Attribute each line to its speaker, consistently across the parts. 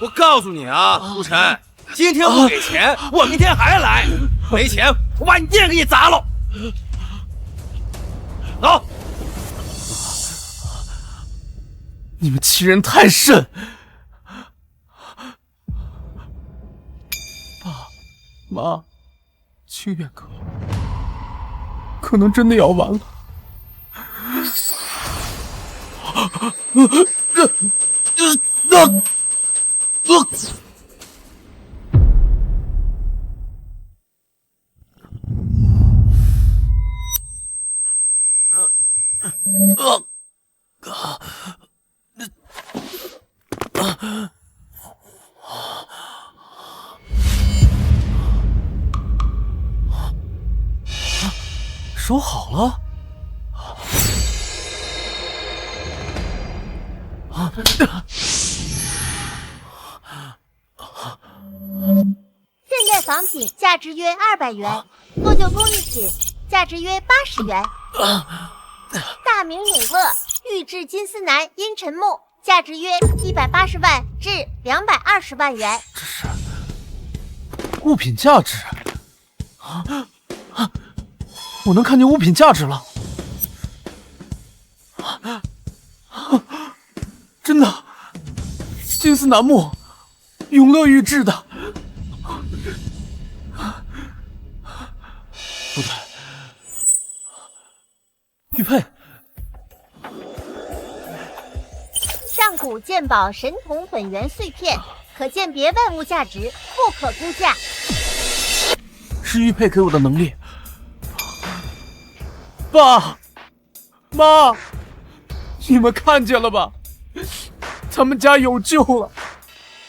Speaker 1: 我告诉你啊，陆晨，今天不给钱，我明天还来。没钱，我把你店给你砸了。走。
Speaker 2: 你们欺人太甚！爸妈，清远哥，可能真的要完了。说好了。
Speaker 3: 现代仿品价值约200元，做旧工艺品价值约80元。大明永乐玉制金丝楠阴沉木价值约180万至220万元。
Speaker 2: 这是物品价值我能看见物品价值了。真的，金丝楠木，永乐玉制的。不对，玉佩。
Speaker 3: 上古鉴宝神铜粉圆碎片，可鉴别万物价值，不可估价。
Speaker 2: 是玉佩给我的能力。爸妈，你们看见了吧？咱们家有救了，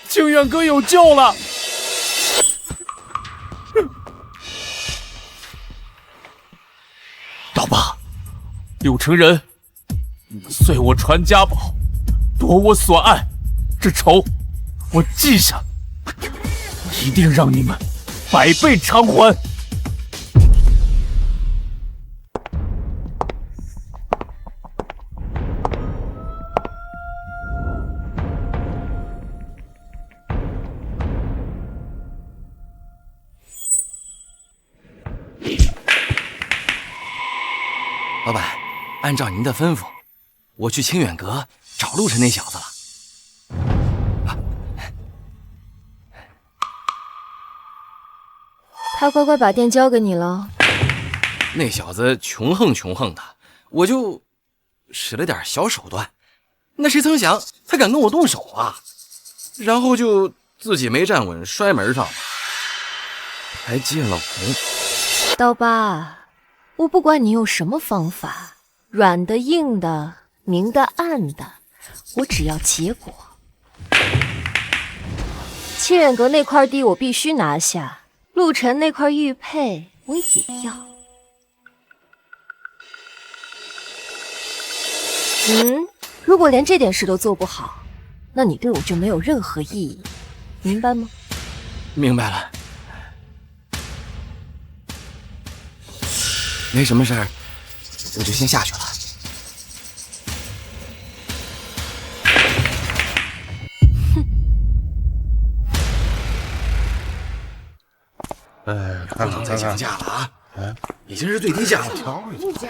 Speaker 2: 清远哥有救了。老爸，柳成人，你们碎我传家宝，夺我所爱，这仇我记下，一定让你们100倍偿还。
Speaker 1: 老板，按照您的吩咐，我去清远阁找陆晨那小子了。
Speaker 4: 他乖乖把店交给你了。
Speaker 1: 那小子穷横的，我就使了点小手段，那谁曾想他敢跟我动手啊？然后就自己没站稳，摔门上了，还进了红。
Speaker 4: 刀疤，我不管你用什么方法，软的、硬的、明的、暗的，我只要结果。清远阁那块地我必须拿下，陆晨那块玉佩我也要。如果连这点事都做不好，那你对我就没有任何意义，明白吗？
Speaker 1: 明白了。没什么事儿，我就先下去了。
Speaker 5: 看看
Speaker 1: 再降价了啊！已经是最低价了，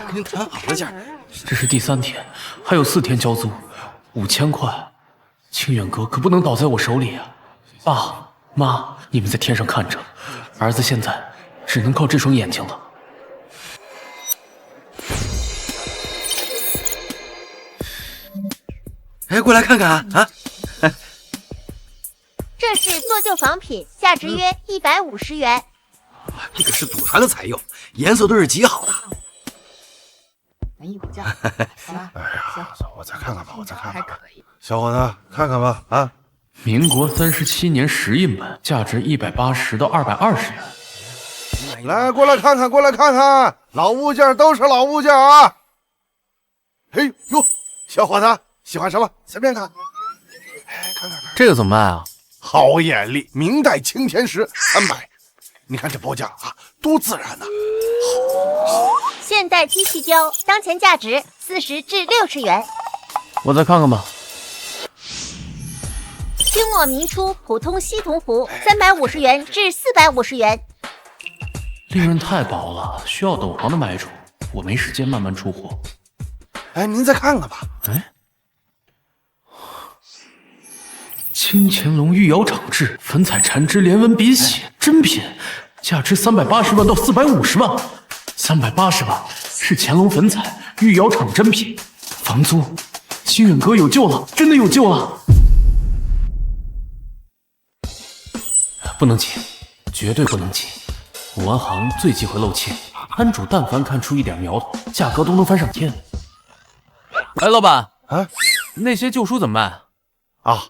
Speaker 1: 跟您谈好的价。
Speaker 2: 这是第3天，还有4天交租，5000块。清远阁可不能倒在我手里啊！爸妈，你们在天上看着，儿子现在只能靠这双眼睛了。
Speaker 1: 哎，过来看看啊！
Speaker 3: 这是做旧仿品，价值约150元。
Speaker 1: 这个是祖传的彩釉，颜色都是极好的。
Speaker 6: 咱一口价，好吧？
Speaker 5: 哎呀，我再看看吧，
Speaker 6: 还可以。
Speaker 5: 小伙子，看看吧啊！
Speaker 2: 民国37年石印本，价值180到220元。
Speaker 5: 来，过来看看，老物件都是老物件啊！哎呦，小伙子喜欢什么？随便看。哎，看，
Speaker 2: 这个怎么卖啊？
Speaker 5: 好眼力，明代青田石300。你看这包价啊，多自然呐！
Speaker 3: 现代机器雕，当前价值40至60元。
Speaker 2: 我再看看吧。
Speaker 3: 清末明初普通西铜壶，350元至450元。
Speaker 2: 利润太薄了，需要懂行的买主，我没时间慢慢出货。
Speaker 5: 哎，您再看看吧。
Speaker 2: 哎，金乾隆御窑厂制粉彩缠枝连纹笔写真品，价值380万到450万。380万是乾隆粉彩御窑厂真品，房租，心远阁有救了，真的有救了！不能急，绝对不能急。武安行最忌讳漏气，摊主但凡看出一点苗头，价格都能翻上天。哎，老板
Speaker 5: 啊，
Speaker 2: 那些旧书怎么卖？
Speaker 5: 啊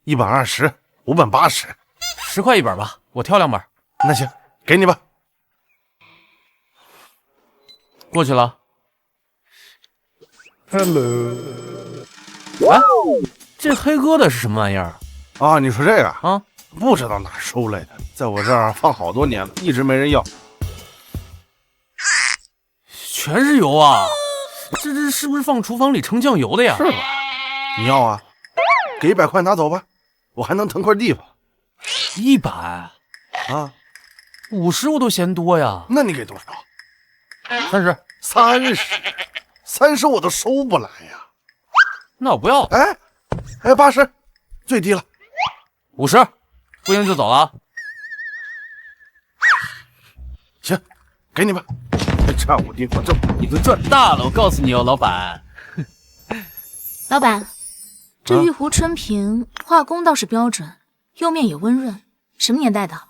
Speaker 5: ，1本20，5本80，10
Speaker 2: 块一本吧，我挑2本。
Speaker 5: 那行，给你吧。
Speaker 2: 过去了。
Speaker 5: Hello。
Speaker 2: 哎，这黑疙瘩是什么玩意儿？
Speaker 5: 啊，你说这个
Speaker 2: 啊？
Speaker 5: 不知道哪儿收来的，在我这儿放好多年了，一直没人要。
Speaker 2: 全是油啊！这是不是放厨房里盛酱油的呀？
Speaker 5: 是吧？你要啊？给100块拿走吧，我还能腾块地方。
Speaker 2: 100
Speaker 5: 啊
Speaker 2: ，50我都嫌多呀。
Speaker 5: 那你给多少
Speaker 2: ？30。
Speaker 5: 30我都收不来呀。
Speaker 2: 那我不要。
Speaker 5: 哎，80，最低了。
Speaker 2: 50，不行就走了。
Speaker 5: 行，给你吧。这我地方，这
Speaker 2: 你都赚大了，我告诉你哦，老板。
Speaker 6: 老板，这玉壶春瓶画工倒是标准，釉面也温润，什么年代的？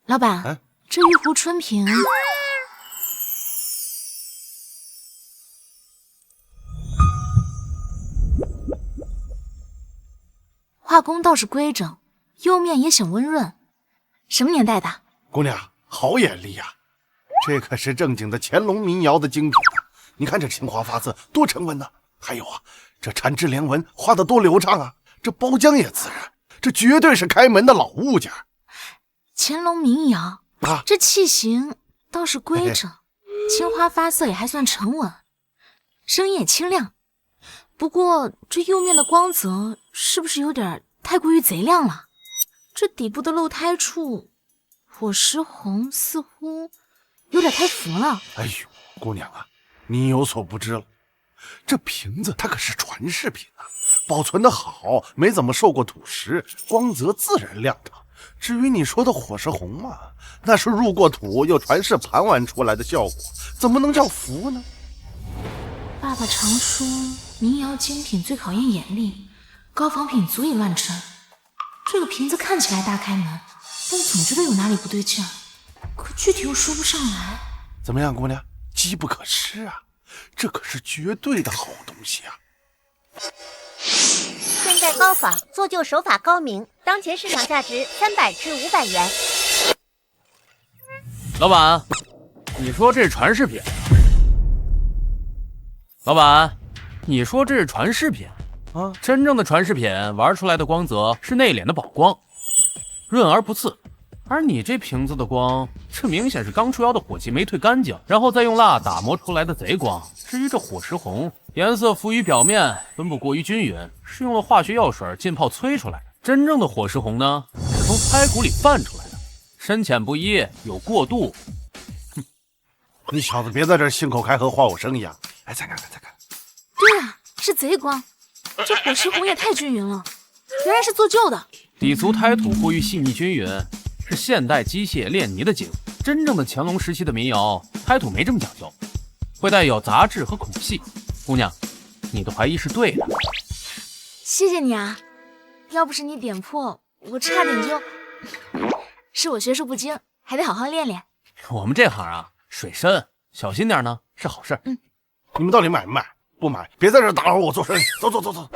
Speaker 6: 老板，这玉壶春瓶画工倒是规整，釉面也显温润，什么年代的？
Speaker 5: 姑娘好眼力呀，这可是正经的乾隆民窑的精品啊！你看这青花发色多沉稳呐，还有啊，这缠枝连纹画得多流畅啊，这包浆也自然，这绝对是开门的老物件。
Speaker 6: 乾隆民窑
Speaker 5: 啊，
Speaker 6: 这器型倒是规整，青花发色也还算沉稳，声音也清亮。不过这釉面的光泽是不是有点太过于贼亮了？这底部的露胎处，火石红似乎有点太浮了。
Speaker 5: 哎呦，姑娘啊，你有所不知了，这瓶子它可是传世品啊，保存得好，没怎么受过土蚀，光泽自然亮堂。至于你说的火石红嘛，那是入过土又传世盘玩出来的效果，怎么能叫浮呢？
Speaker 6: 爸爸常说民窑精品最考验眼力，高仿品足以乱真。这个瓶子看起来大开门，但总觉得有哪里不对劲儿，可具体又说不上来。
Speaker 5: 怎么样，姑娘，机不可失啊，这可是绝对的好东西啊。
Speaker 3: 现代高仿，做旧手法高明，当前市场价值300至500元。
Speaker 2: 老板，你说这是传世品？老板，你说这是传世品
Speaker 5: 啊？
Speaker 2: 真正的传世品玩出来的光泽是内敛的宝光，润而不刺。而你这瓶子的光，这明显是刚出窑的火气没退干净，然后再用蜡打磨出来的贼光。至于这火石红，颜色浮于表面，分布过于均匀，是用了化学药水浸泡催出来的。真正的火石红呢，是从胎骨里泛出来的，深浅不一，有过渡。
Speaker 5: 你小子别在这信口开河，画我生意啊！哎，再看看，再看。
Speaker 6: 对啊，是贼光，这火石红也太均匀了，原来是做旧的。
Speaker 2: 底足胎土过于细腻均匀，是现代机械炼泥的精。真正的乾隆时期的民窑，胎土没这么讲究，会带有杂质和孔隙。姑娘，你的怀疑是对的。
Speaker 6: 谢谢你啊，要不是你点破，我差点是我学术不精，还得好好练练。
Speaker 2: 我们这行啊，水深，小心点呢是好事。
Speaker 5: 你们到底买不买？不买，别在这打扰我做生意。走走走走。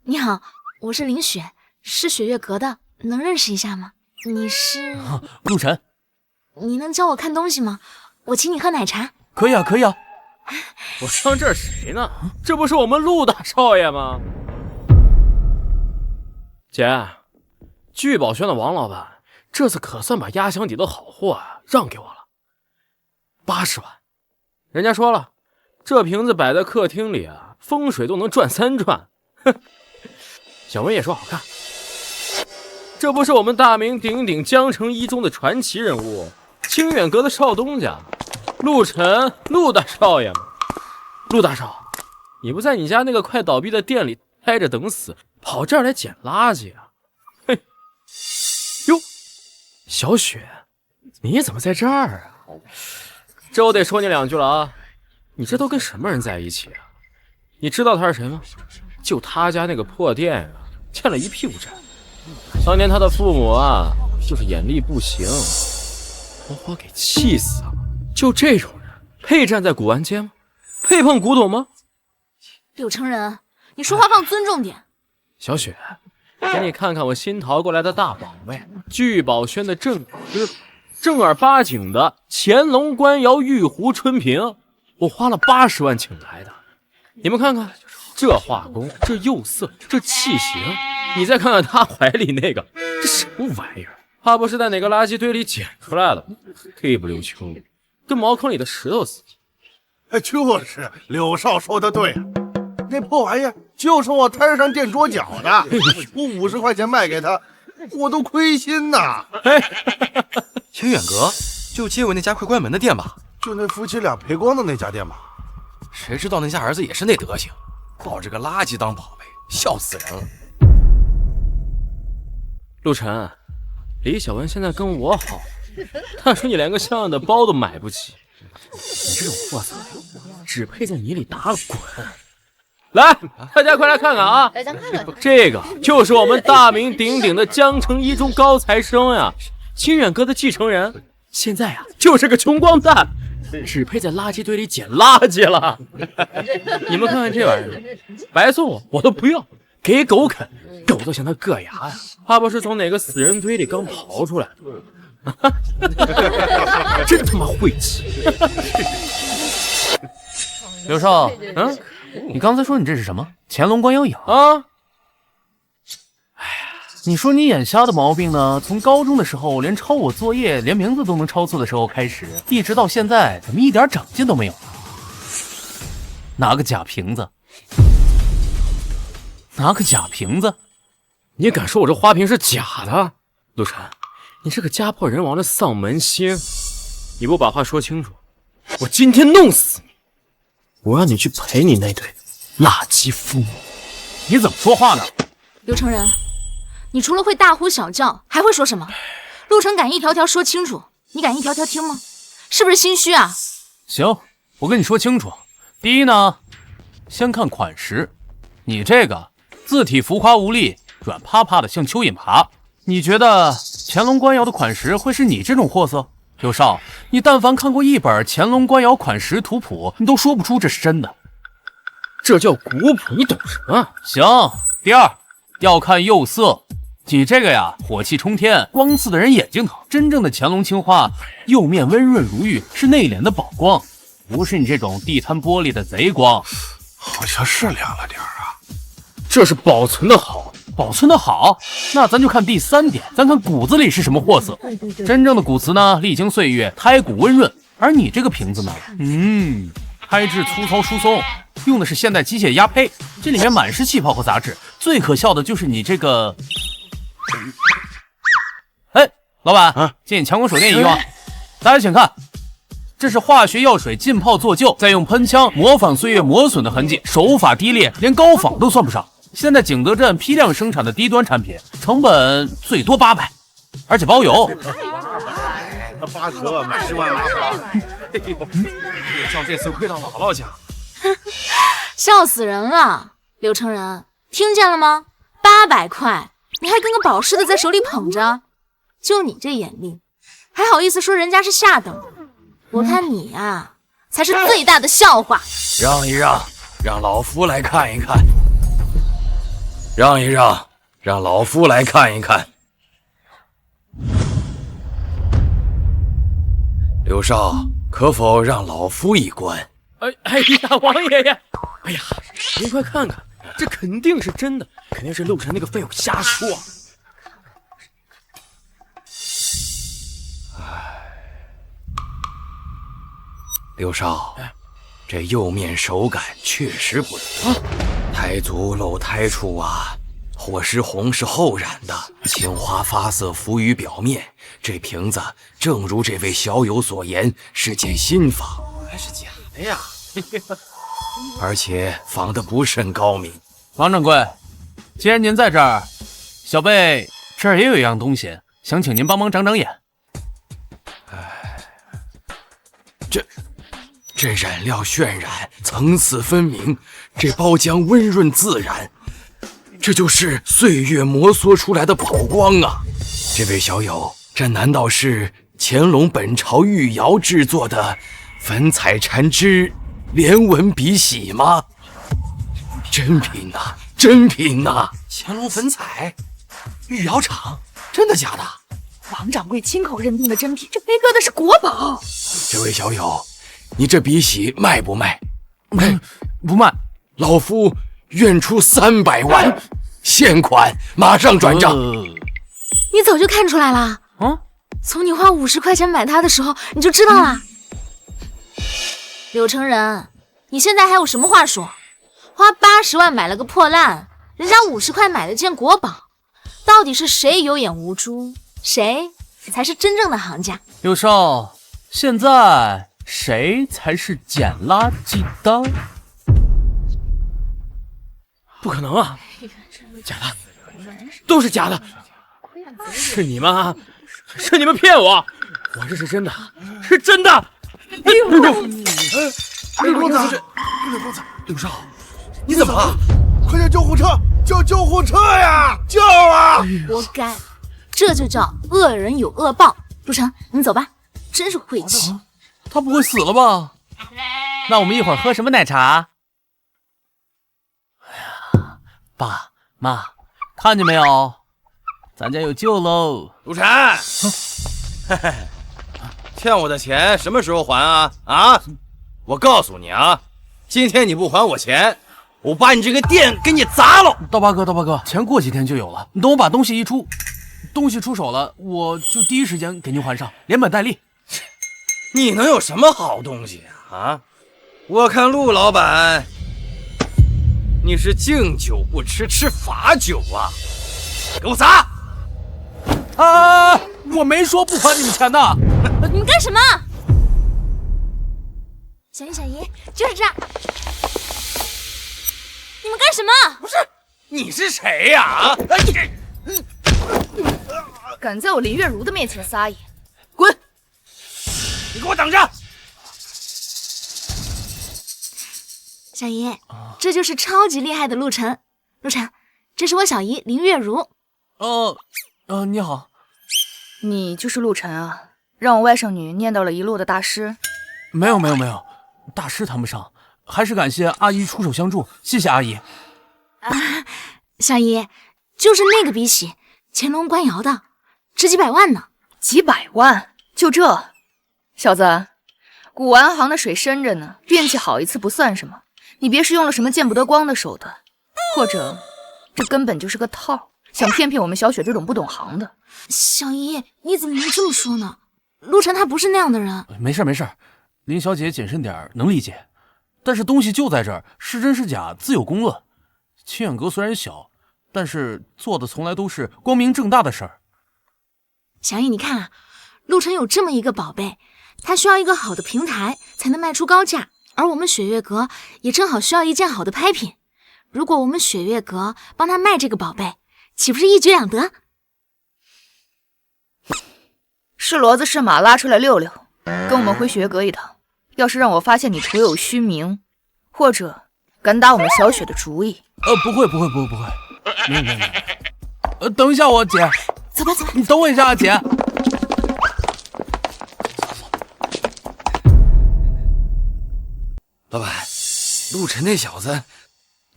Speaker 6: 你好，我是林雪，是雪月阁的，能认识一下吗？你是
Speaker 2: 陆晨。
Speaker 6: 你能教我看东西吗？我请你喝奶茶。
Speaker 2: 可以啊，可以啊。
Speaker 7: 我当这是谁呢？这不是我们陆大少爷吗？姐，聚宝轩的王老板这次可算把压箱底的好货让给我了，80万。人家说了，这瓶子摆在客厅里风水都能转3转。哼，小文也说好看。这不是我们大名鼎鼎江城一中的传奇人物清远阁的少东家陆晨陆大少爷吗？陆大少，你不在你家那个快倒闭的店里待着等死，跑这儿来捡垃圾啊？嘿，哟，小雪，你怎么在这儿啊？这我得说你2句了啊！你这都跟什么人在一起啊？你知道他是谁吗？就他家那个破店欠了一屁股债。当年他的父母就是眼力不行，活活给气死了。就这种人配站在古玩街吗？配碰古董吗？
Speaker 6: 柳成人，你说话放尊重点。
Speaker 7: 小雪，给你看看我新淘过来的大宝贝，聚宝轩的正儿八经的乾隆官窑玉壶春瓶，我花了80万请来的。你们看看这画工，这釉色，这器型，你再看看他怀里那个，这什么玩意儿？怕不是在哪个垃圾堆里捡出来的，黑不溜秋，跟茅坑里的石头似的。
Speaker 5: 就是柳少说的对，那破玩意儿就是我摊上垫桌脚的，我50块钱卖给他，我都亏心呐。
Speaker 1: 清远阁就接过那家快关门的店吧？
Speaker 5: 就那夫妻俩赔光的那家店吧？
Speaker 1: 谁知道那家儿子也是那德行，抱着个垃圾当宝贝，笑死人了。
Speaker 7: 陆晨，李小文现在跟我好，他说你连个像样的包都买不起，你这种货色只配在泥里打滚。来，大家快来看看啊！
Speaker 3: 来，咱看看。
Speaker 7: 这个就是我们大名鼎鼎的江城一中高材生呀，清远阁的继承人，现在就是个穷光蛋，只配在垃圾堆里捡垃圾了。你们看看这玩意儿，白送我都不要，给狗啃，狗都嫌它硌牙呀，怕不是从哪个死人堆里刚刨出来的。真他妈晦气！
Speaker 2: 刘少，你刚才说你这是什么？乾隆官窑影
Speaker 7: 啊？
Speaker 2: 你说你眼瞎的毛病呢？从高中的时候连抄我作业，连名字都能抄错的时候开始，一直到现在，怎么一点长进都没有？拿个假瓶子，拿个假瓶子，
Speaker 7: 你敢说我这花瓶是假的？陆晨，你这个家破人亡的丧门星，你不把话说清楚，我今天弄死你！我让你去陪你那对垃圾父母。
Speaker 2: 你怎么说话呢？
Speaker 6: 刘成人，你除了会大呼小叫，还会说什么？陆晨敢一条条说清楚，你敢一条条听吗？是不是心虚啊？
Speaker 2: 行，我跟你说清楚。第一呢，先看款式，你这个字体浮夸无力，软趴趴的像蚯蚓爬。你觉得乾隆官窑的款式会是你这种货色？刘少，你但凡看过一本乾隆官窑款式图谱，你都说不出这是真的。
Speaker 7: 这叫古朴，你懂什么？
Speaker 2: 行。第二，要看釉色，你这个呀，火气冲天，光刺的人眼睛疼。真正的乾隆青花，釉面温润如玉，是内敛的宝光，不是你这种地摊玻璃的贼光。
Speaker 5: 好像是亮了点啊。
Speaker 7: 这是保存的好，
Speaker 2: 保存的好，那咱就看第3点，咱看骨子里是什么货色。真正的古瓷呢，历经岁月，胎骨温润，而你这个瓶子呢，胎质粗糙疏松，用的是现代机械压胚，这里面满是气泡和杂质。最可笑的就是你这个，老板，借你强光手电一用。大家请看，这是化学药水浸泡做旧，再用喷枪模仿岁月磨损的痕迹，手法低劣，连高仿都算不上。现在景德镇批量生产的低端产品，成本最多800，而且包邮。
Speaker 5: 8折买10万800。
Speaker 1: 像这次亏到姥姥家，
Speaker 6: 笑死人了！刘成人，听见了吗？800块，你还跟个宝似的在手里捧着，就你这眼力，还好意思说人家是下等？我看你呀，才是最大的笑话。
Speaker 1: 让一让，让老夫来看一看。让一让，让老夫来看一看。刘少，可否让老夫一观？
Speaker 7: 哎呀，王爷爷，哎呀，您快看看，这肯定是真的，肯定是陆晨那个废物瞎说。
Speaker 1: 刘少，这釉面手感确实不错。胎足露胎处啊，火石红是后染的，青花发色浮于表面。这瓶子正如这位小友所言，是件新仿，还是假的呀？而且仿的不甚高明。
Speaker 2: 王掌柜，既然您在这儿，小辈这儿也有一样东西，想请您帮忙长长眼。
Speaker 1: 这染料渲染，层次分明，这包浆温润自然，这就是岁月摩挲出来的宝光啊！这位小友，这难道是乾隆本朝御窑制作的粉彩缠枝连纹笔洗吗？真品呐，真品呐！乾隆粉彩，御窑厂，真的假的？
Speaker 8: 王掌柜亲口认定的真品，这飞哥的是国宝。
Speaker 1: 这位小友，你这笔洗卖不卖？
Speaker 2: 不卖，
Speaker 1: 老夫愿出300万，现款马上转账。
Speaker 6: 你早就看出来了？从你花50块钱买它的时候，你就知道了。柳成人，你现在还有什么话说？花80万买了个破烂，人家50块买了件国宝，到底是谁有眼无珠？谁才是真正的行家？
Speaker 2: 刘少，现在谁才是捡垃圾的？
Speaker 7: 不可能啊！假的，都是假的，是你们啊！是你们骗我！我这是真的，是真的！
Speaker 5: 刘公子，
Speaker 1: 刘少，你怎么了？
Speaker 5: 快叫救护车！叫救护车呀！叫啊！
Speaker 6: 活该，这就叫恶人有恶报。陆成，你走吧，真是晦气。
Speaker 2: 他不会死了吧？那我们一会儿喝什么奶茶？哎呀，爸妈，看见没有？咱家有救喽！
Speaker 1: 陆晨，欠我的钱什么时候还啊？啊！我告诉你啊，今天你不还我钱，我把你这个店给你砸了！
Speaker 2: 刀疤哥，钱过几天就有了。你等我把东西出手了，我就第一时间给您还上，连本带利。
Speaker 1: 你能有什么好东西啊？我看陆老板，你是敬酒不吃吃罚酒啊！给我砸！
Speaker 2: 我没说不还你们钱的。
Speaker 6: 你们干什么？小姨，就是这儿。你们干什么？
Speaker 1: 不是，你是谁呀？
Speaker 8: 敢在我林月如的面前撒野，
Speaker 1: 滚！你给我等着！
Speaker 6: 小姨，这就是超级厉害的陆晨。陆晨，这是我小姨林月如。
Speaker 2: 你好。
Speaker 8: 你就是陆晨啊？让我外甥女念叨了一路的大师。
Speaker 2: 没有，大师谈不上，还是感谢阿姨出手相助，谢谢阿姨。
Speaker 6: 小姨，就是那个笔洗，乾隆官窑的，值几百万呢。
Speaker 8: 几百万？就这？小子，古玩行的水深着呢，运气好一次不算什么。你别是用了什么见不得光的手段，或者这根本就是个套，想骗我们小雪这种不懂行的。
Speaker 6: 小姨，你怎么能这么说呢？陆晨他不是那样的人。
Speaker 2: 没事，林小姐谨慎点能理解，但是东西就在这儿，是真是假自有公论。清远阁虽然小，但是做的从来都是光明正大的事儿。
Speaker 6: 小姨，你看啊，陆晨有这么一个宝贝，他需要一个好的平台才能卖出高价，而我们雪月阁也正好需要一件好的拍品。如果我们雪月阁帮他卖这个宝贝，岂不是一举两得？
Speaker 8: 是骡子是马拉出来溜溜，跟我们回雪月阁一趟。要是让我发现你徒有虚名，或者敢打我们小雪的主意，
Speaker 2: 不会，没有。等一下我姐，
Speaker 6: 走吧，
Speaker 2: 你等我一下姐。
Speaker 1: 老板，陆晨那小子，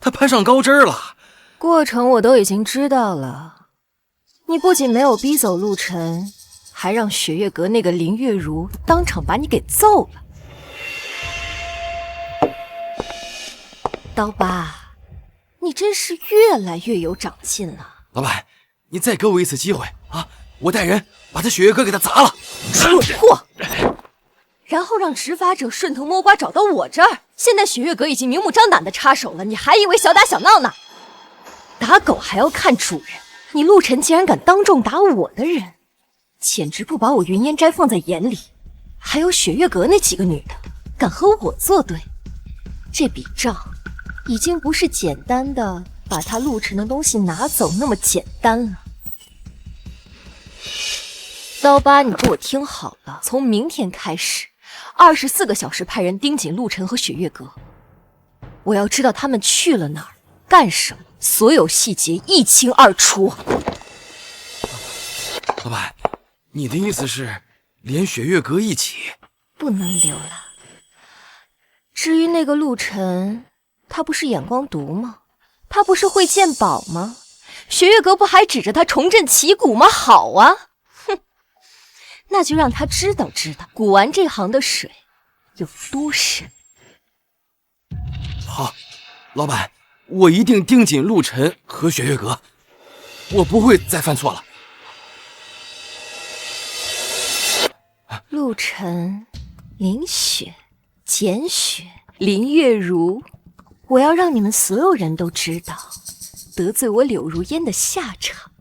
Speaker 1: 他攀上高枝了。
Speaker 4: 过程我都已经知道了，你不仅没有逼走陆晨，还让雪月阁那个林月如当场把你给揍了。刀疤，你真是越来越有长进了。
Speaker 1: 老板，你再给我一次机会啊！我带人把他雪月阁给他砸了。
Speaker 4: 蠢货！然后让执法者顺藤摸瓜找到我这儿。现在雪月阁已经明目张胆的插手了，你还以为小打小闹呢？打狗还要看主人，你陆晨竟然敢当众打我的人，简直不把我云烟斋放在眼里。还有雪月阁那几个女的，敢和我作对，这笔账已经不是简单的把他陆晨的东西拿走那么简单了。刀疤，你给我听好了，从明天开始，24个小时派人盯紧陆晨和雪月阁，我要知道他们去了哪儿，干什么，所有细节一清二楚。
Speaker 1: 老板，你的意思是连雪月阁一起？
Speaker 4: 不能留了。至于那个陆晨，他不是眼光毒吗？他不是会鉴宝吗？雪月阁不还指着他重振旗鼓吗？好啊，哼，那就让他知道知道古玩这行的水有多深。
Speaker 1: 好，老板，我一定盯紧陆晨和雪月阁，我不会再犯错了。
Speaker 4: 陆晨、林雪、简雪、林月如，我要让你们所有人都知道得罪我柳如烟的下场。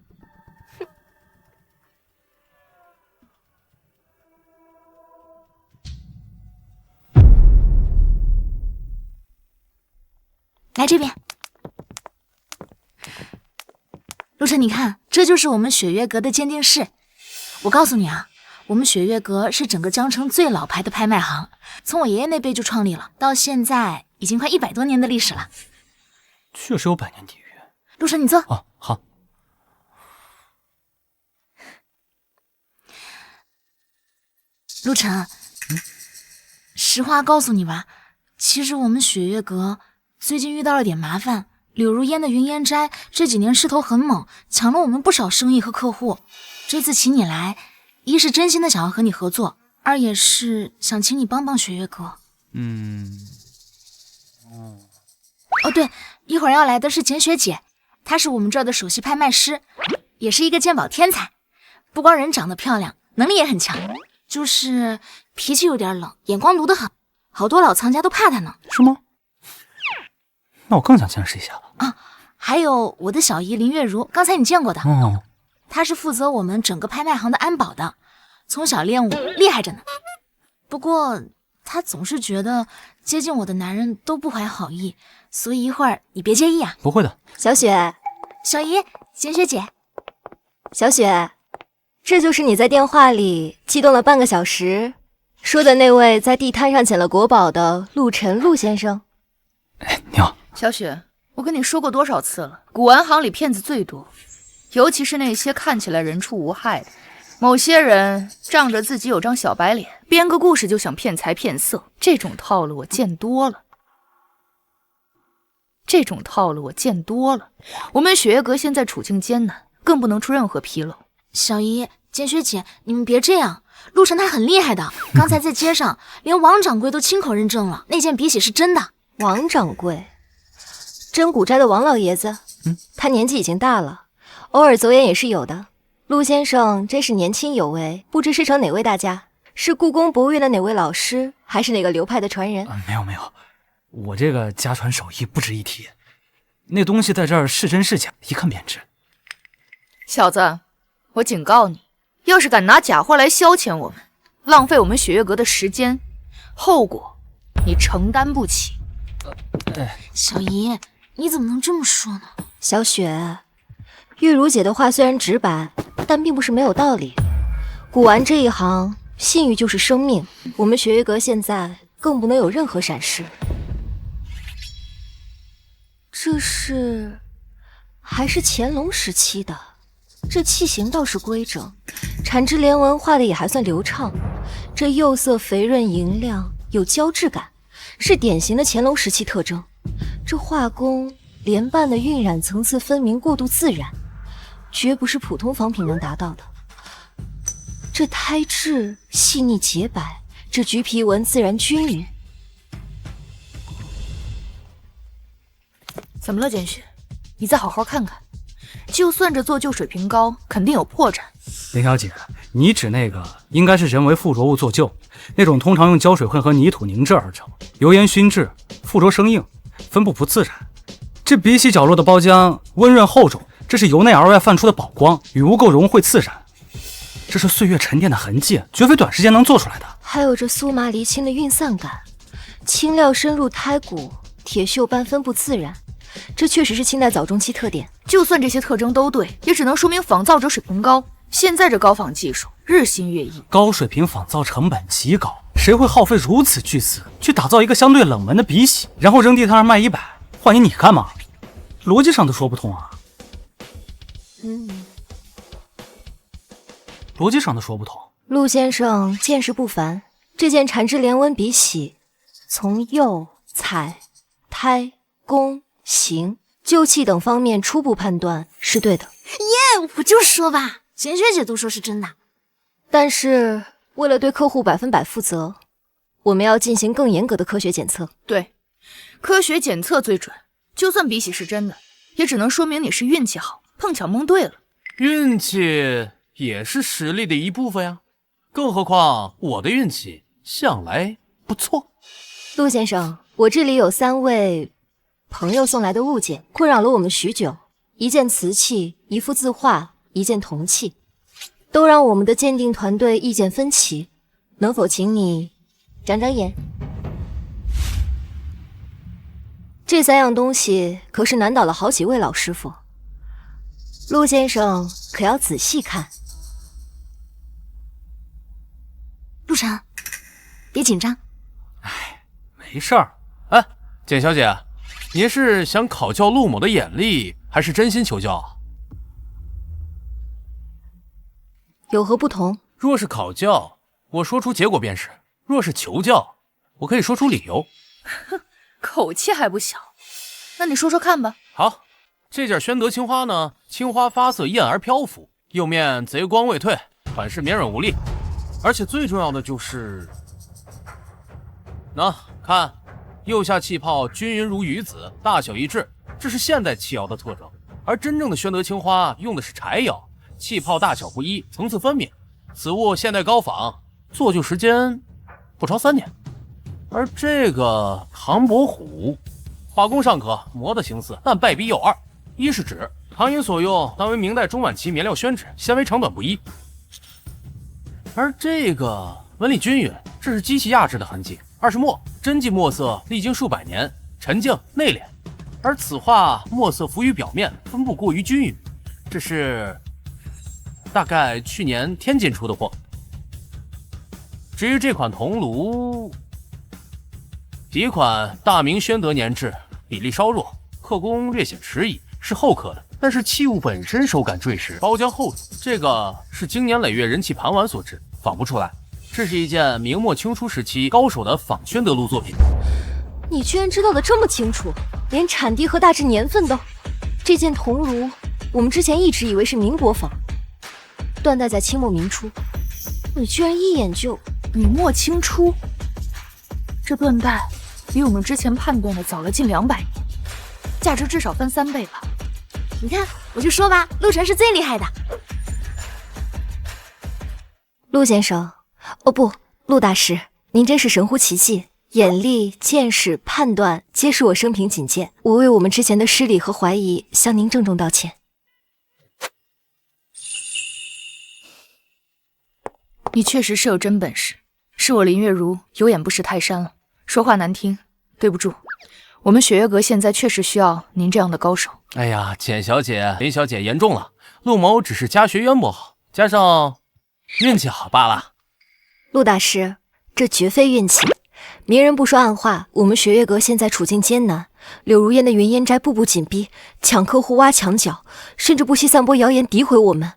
Speaker 6: 来这边，陆晨，你看，这就是我们雪月阁的鉴定室。我告诉你啊，我们雪月阁是整个江城最老牌的拍卖行，从我爷爷那辈就创立了，到现在已经快100多年的历史了。
Speaker 2: 确实有100年底蕴。
Speaker 6: 陆晨，你坐。
Speaker 2: 哦，好。
Speaker 6: 陆晨，实话告诉你吧，其实我们雪月阁最近遇到了点麻烦。柳如烟的云烟斋这几年势头很猛，抢了我们不少生意和客户。这次请你来，一是真心的想要和你合作，二也是想请你帮帮雪月阁。哦对，一会儿要来的是简雪姐，她是我们这儿的首席拍卖师，也是一个鉴宝天才。不光人长得漂亮，能力也很强，就是脾气有点冷，眼光毒得很，好多老藏家都怕她呢。
Speaker 2: 是吗？那我更想见识一下了
Speaker 6: 啊！还有我的小姨林月如，刚才你见过的。
Speaker 2: 哦，
Speaker 6: 她是负责我们整个拍卖行的安保的，从小练武，厉害着呢。不过她总是觉得接近我的男人都不怀好意，所以一会儿你别介意啊。
Speaker 2: 不会的。
Speaker 4: 小雪，
Speaker 6: 小姨，简雪姐。
Speaker 4: 小雪，这就是你在电话里激动了半个小时说的那位在地摊上捡了国宝的陆晨陆先生。
Speaker 2: 哎，你好。
Speaker 8: 小雪，我跟你说过多少次了，古玩行里骗子最多，尤其是那些看起来人畜无害的。某些人仗着自己有张小白脸，编个故事就想骗财骗色，这种套路我见多了。我们雪月阁现在处境艰难，更不能出任何纰漏。
Speaker 6: 小姨、简雪姐，你们别这样，陆晨他很厉害的，刚才在街上连王掌柜都亲口认证了，那件笔洗是真的。
Speaker 4: 王掌柜，真古斋的王老爷子，他年纪已经大了，偶尔走眼也是有的。陆先生真是年轻有为，不知师承哪位大家？是故宫博物院的哪位老师，还是哪个流派的传人？
Speaker 2: 没有，我这个家传手艺不值一提，那东西在这儿是真是假，一看便知。
Speaker 8: 小子，我警告你，要是敢拿假货来消遣我们，浪费我们雪月阁的时间，后果你承担不起。
Speaker 6: 小姨，你怎么能这么说呢？
Speaker 4: 小雪，玉如姐的话虽然直白，但并不是没有道理。古玩这一行，信誉就是生命，我们雪月阁现在更不能有任何闪失。这是还是乾隆时期的，这器型倒是规整，产枝连纹画的也还算流畅，这釉色肥润莹亮，有胶质感，是典型的乾隆时期特征。这画工连瓣的晕染层次分明，过渡自然，绝不是普通仿品能达到的。这胎质细腻洁白，这橘皮纹自然均匀。
Speaker 8: 怎么了，简雪？你再好好看看，就算这做旧水平高，肯定有破绽。
Speaker 2: 林小姐，
Speaker 9: 你指那个应该是人为附着物做旧，那种通常用胶水混合泥土凝制而成，油盐熏制，附着生硬，分布不自然。这鼻息角落的包浆温润厚重，这是由内而外泛出的宝光，与污垢融会自然。这是岁月沉淀的痕迹，绝非短时间能做出来的。
Speaker 4: 还有这酥麻离清的晕散感，青料深入胎骨，铁锈般分布自然，这确实是清代早中期特点。
Speaker 8: 就算这些特征都对，也只能说明仿造者水平高。现在这高仿技术日新月异，
Speaker 9: 高水平仿造成本极高，谁会耗费如此巨资去打造一个相对冷门的鼻息，然后扔地摊上卖100，换你干嘛？逻辑上都说不通啊。逻辑上都说不通。
Speaker 4: 陆先生见识不凡，这件缠枝连纹鼻息，从釉、彩、胎、工、形、旧器等方面初步判断是对的。
Speaker 6: 耶，我就说吧，钱学姐都说是真的。
Speaker 4: 但是为了对客户100%负责，我们要进行更严格的科学检测。
Speaker 8: 对，科学检测最准。就算鼻息是真的，也只能说明你是运气好，碰巧蒙对了。
Speaker 2: 运气也是实力的一部分呀，更何况我的运气向来不错。
Speaker 4: 陆先生，我这里有3位朋友送来的物件，困扰了我们许久。1件瓷器，1幅字画，1件铜器，都让我们的鉴定团队意见分歧，能否请你长长眼？这3样东西可是难倒了好几位老师傅，陆先生可要仔细看。
Speaker 6: 陆晨，别紧张。
Speaker 2: 没事儿。哎，简小姐，您是想考教陆某的眼力，还是真心求教？
Speaker 4: 有何不同？
Speaker 2: 若是考教，我说出结果便是；若是求教，我可以说出理由。
Speaker 8: 口气还不小，那你说说看吧。
Speaker 2: 好，这件宣德青花呢，青花发色艳而漂浮，釉面贼光未退，款式绵软无力，而且最重要的就是，看，釉下气泡均匀如鱼子，大小一致，这是现代器窑的特征。而真正的宣德青花用的是柴窑，气泡大小不一，层次分明。此物现代高仿，做就时间不超3年。而这个唐伯虎，画工尚可，磨得形似，但败笔有2：一是纸，唐寅所用当为明代中晚期棉料宣纸，纤维长短不一；而这个纹理均匀，这是机器压制的痕迹。2是墨，真迹墨色历经数百年，沉静内敛，而此画墨色浮于表面，分布过于均匀，这是大概去年天津出的货。至于这款铜炉，底款大明宣德年制，比例稍弱，刻工略显迟疑，是后刻的，但是器物本身手感坠实，包浆厚重，这个是经年累月人气盘玩所致，仿不出来。这是一件明末清初时期高手的仿宣德炉作品。
Speaker 4: 你居然知道的这么清楚，连产地和大致年份都。这件铜炉，我们之前一直以为是民国仿，断代在清末明初，你居然一眼就……
Speaker 8: 明末清初，这断代比我们之前判断的早了近200年，价值至少翻3倍吧。
Speaker 6: 你看，我就说吧，陆晨是最厉害的。
Speaker 4: 陆先生，哦不，陆大师，您真是神乎其技，眼力、见识、判断，皆是我生平仅见。我为我们之前的失礼和怀疑，向您郑重道歉。
Speaker 8: 你确实是有真本事，是我林月如有眼不识泰山了。说话难听，对不住，我们雪月阁现在确实需要您这样的高手。
Speaker 2: 哎呀，简小姐、林小姐言重了，陆某只是家学渊博，加上运气好罢了。
Speaker 4: 陆大师，这绝非运气。明人不说暗话，我们雪月阁现在处境艰难，柳如烟的云烟斋步步紧逼，抢客户、挖墙脚，甚至不惜散播谣言诋毁我们。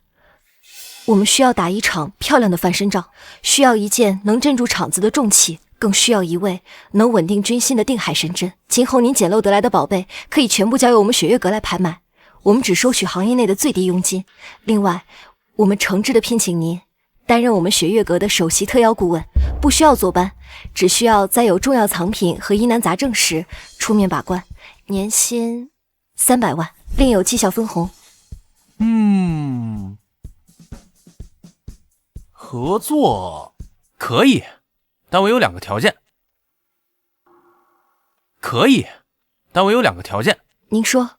Speaker 4: 我们需要打一场漂亮的翻身仗，需要一件能镇住场子的重器，更需要一位能稳定军心的定海神针。今后您捡漏得来的宝贝，可以全部交由我们雪月阁来拍卖，我们只收取行业内的最低佣金。另外，我们诚挚地聘请您担任我们雪月阁的首席特邀顾问，不需要坐班，只需要在有重要藏品和疑难杂症时出面把关，年薪300万，另有绩效分红。
Speaker 2: 合作可以，但我有2个条件。可以，但我有2个条件。
Speaker 4: 您说。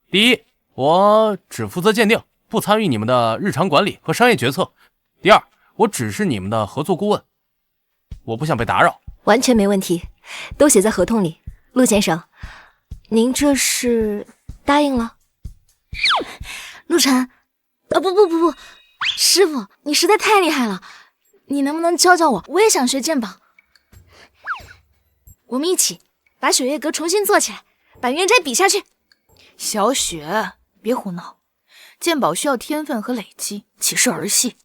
Speaker 2: 第一，我只负责鉴定，不参与你们的日常管理和商业决策。第二，我只是你们的合作顾问，我不想被打扰。
Speaker 4: 完全没问题，都写在合同里。陆先生，您这是答应了？
Speaker 6: 陆晨，不，师傅，你实在太厉害了，你能不能教教我？我也想学鉴宝。我们一起把雪月阁重新做起来，把元斋比下去。
Speaker 8: 小雪，别胡闹，鉴宝需要天分和累积，岂是儿戏？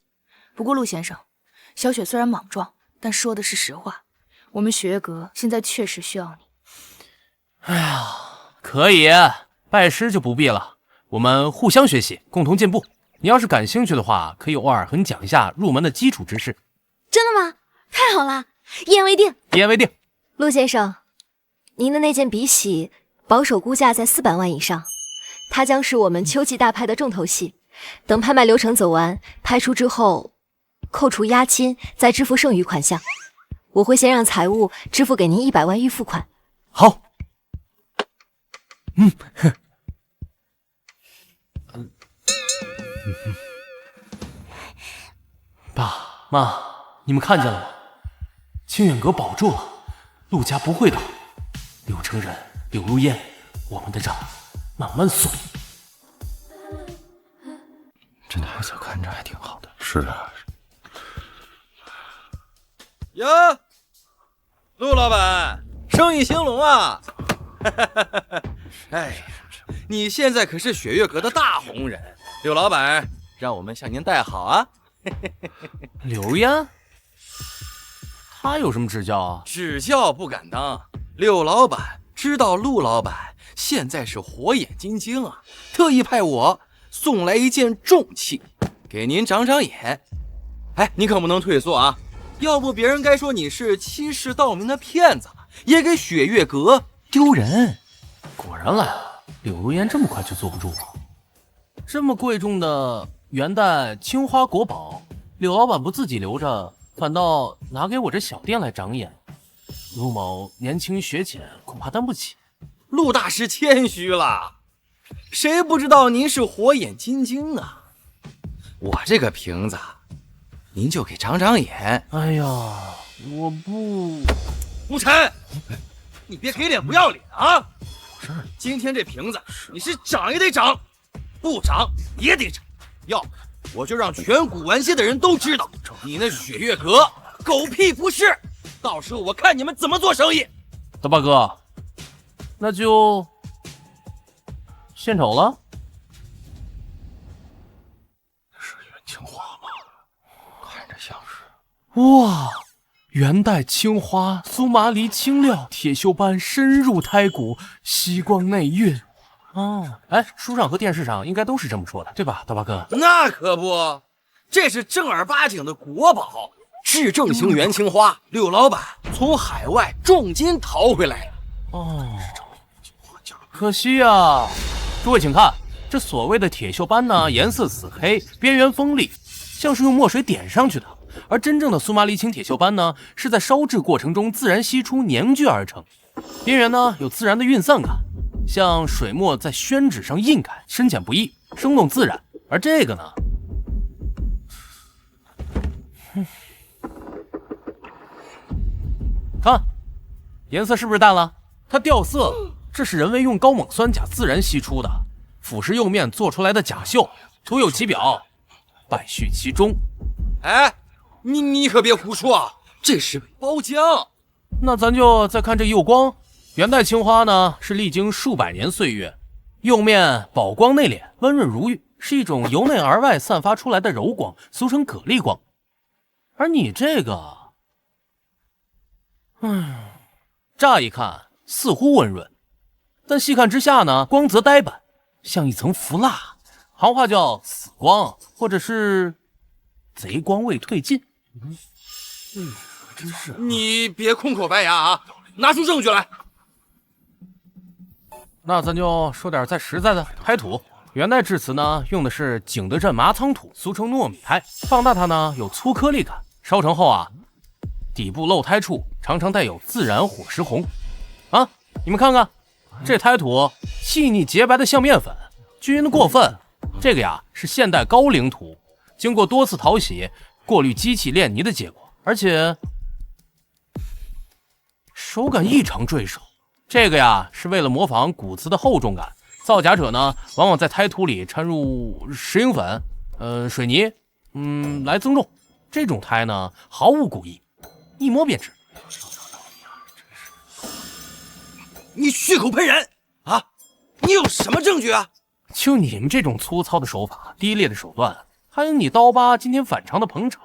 Speaker 8: 不过陆先生，小雪虽然莽撞，但说的是实话，我们雪月阁现在确实需要你。
Speaker 2: 哎呀，可以，拜师就不必了，我们互相学习，共同进步。你要是感兴趣的话，可以偶尔和你讲一下入门的基础知识。
Speaker 6: 真的吗？太好了，一言为定。
Speaker 2: 一言为定。
Speaker 4: 陆先生，您的那件笔洗保守估价在400万以上，它将是我们秋季大拍的重头戏。等拍卖流程走完，拍出之后，扣除押金，再支付剩余款项。我会先让财务支付给您100万预付款。
Speaker 2: 好。爸妈，你们看见了吗？清远阁保住了，陆家不会倒。柳承仁、柳如烟，我们的账慢慢算。
Speaker 1: 这孩子看着还挺好的。
Speaker 5: 是啊。
Speaker 1: 哟，陆老板，生意兴隆啊！哎，你现在可是雪月阁的大红人，柳老板让我们向您带好啊！
Speaker 2: 柳如烟，他有什么指教啊？
Speaker 1: 指教不敢当，柳老板知道陆老板现在是火眼金睛啊，特意派我送来一件重器，给您长长眼。哎，你可不能退缩啊，要不别人该说你是欺世盗名的骗子了，也给雪月阁丢人。
Speaker 2: 果然来了，柳如烟这么快就坐不住了。这么贵重的元代青花国宝，柳老板不自己留着，反倒拿给我这小店来长眼。陆某年轻学浅，恐怕担不起。
Speaker 1: 陆大师谦虚了，谁不知道您是火眼金睛啊？我这个瓶子，您就给长长眼。
Speaker 2: 哎呀，我不……
Speaker 1: 陆晨，你别给脸不要脸啊！今天这瓶子你是长也得长，不长也得长，要不我就让全古玩街的人都知道你那雪月阁狗屁不是，到时候我看你们怎么做生意。
Speaker 2: 大八哥，那就献丑了。
Speaker 5: 是元青花吗？
Speaker 1: 看着像是。
Speaker 2: 哇，元代青花，苏麻离清料，铁锈般深入胎骨，吸光内蕴。哦，哎，书上和电视上应该都是这么说的，对吧，大八哥？
Speaker 1: 那可不，这是正儿八经的国宝，是正型元青花，柳老板从海外重金淘回来的。
Speaker 2: 哦，可惜啊！诸位请看，这所谓的铁锈斑呢，颜色紫黑，边缘锋利，像是用墨水点上去的。而真正的苏麻离青铁锈斑呢，是在烧制过程中自然析出凝聚而成，边缘呢有自然的晕散感，像水墨在宣纸上印感，深浅不一，生动自然。而这个呢，看颜色是不是淡了？它掉色，这是人为用高锰酸钾自然析出的，腐蚀釉面做出来的假锈，徒有其表，败絮其中。
Speaker 1: 哎，你可别胡说啊，这是包浆。
Speaker 2: 那咱就再看这釉光，元代青花呢是历经数百年岁月，釉面宝光内敛，温润如玉，是一种由内而外散发出来的柔光，俗称蛤蜊光。而你这个，乍一看似乎温润，但细看之下呢，光泽呆板，像一层浮蜡，行话叫死光，或者是贼光未退尽。
Speaker 5: 真是。
Speaker 1: 你别空口白牙啊，拿出证据来。
Speaker 2: 那咱就说点再实在的，拍土。元代制瓷呢，用的是景德镇麻仓土，俗称糯米胎。放大它呢，有粗颗粒感。烧成后啊，底部漏胎处常常带有自然火石红。啊，你们看看，这胎土细腻洁白的像面粉，均匀的过分。这个呀是现代高岭土，经过多次淘洗、过滤机器炼泥的结果，而且手感异常坠手。这个呀是为了模仿古瓷的厚重感。造假者呢，往往在胎土里掺入石英粉、水泥，来增重。这种胎呢，毫无古意，一摸便知。
Speaker 1: 你血口喷人啊！你有什么证据啊？
Speaker 2: 就你们这种粗糙的手法、低劣的手段，还有你刀疤今天反常的捧场，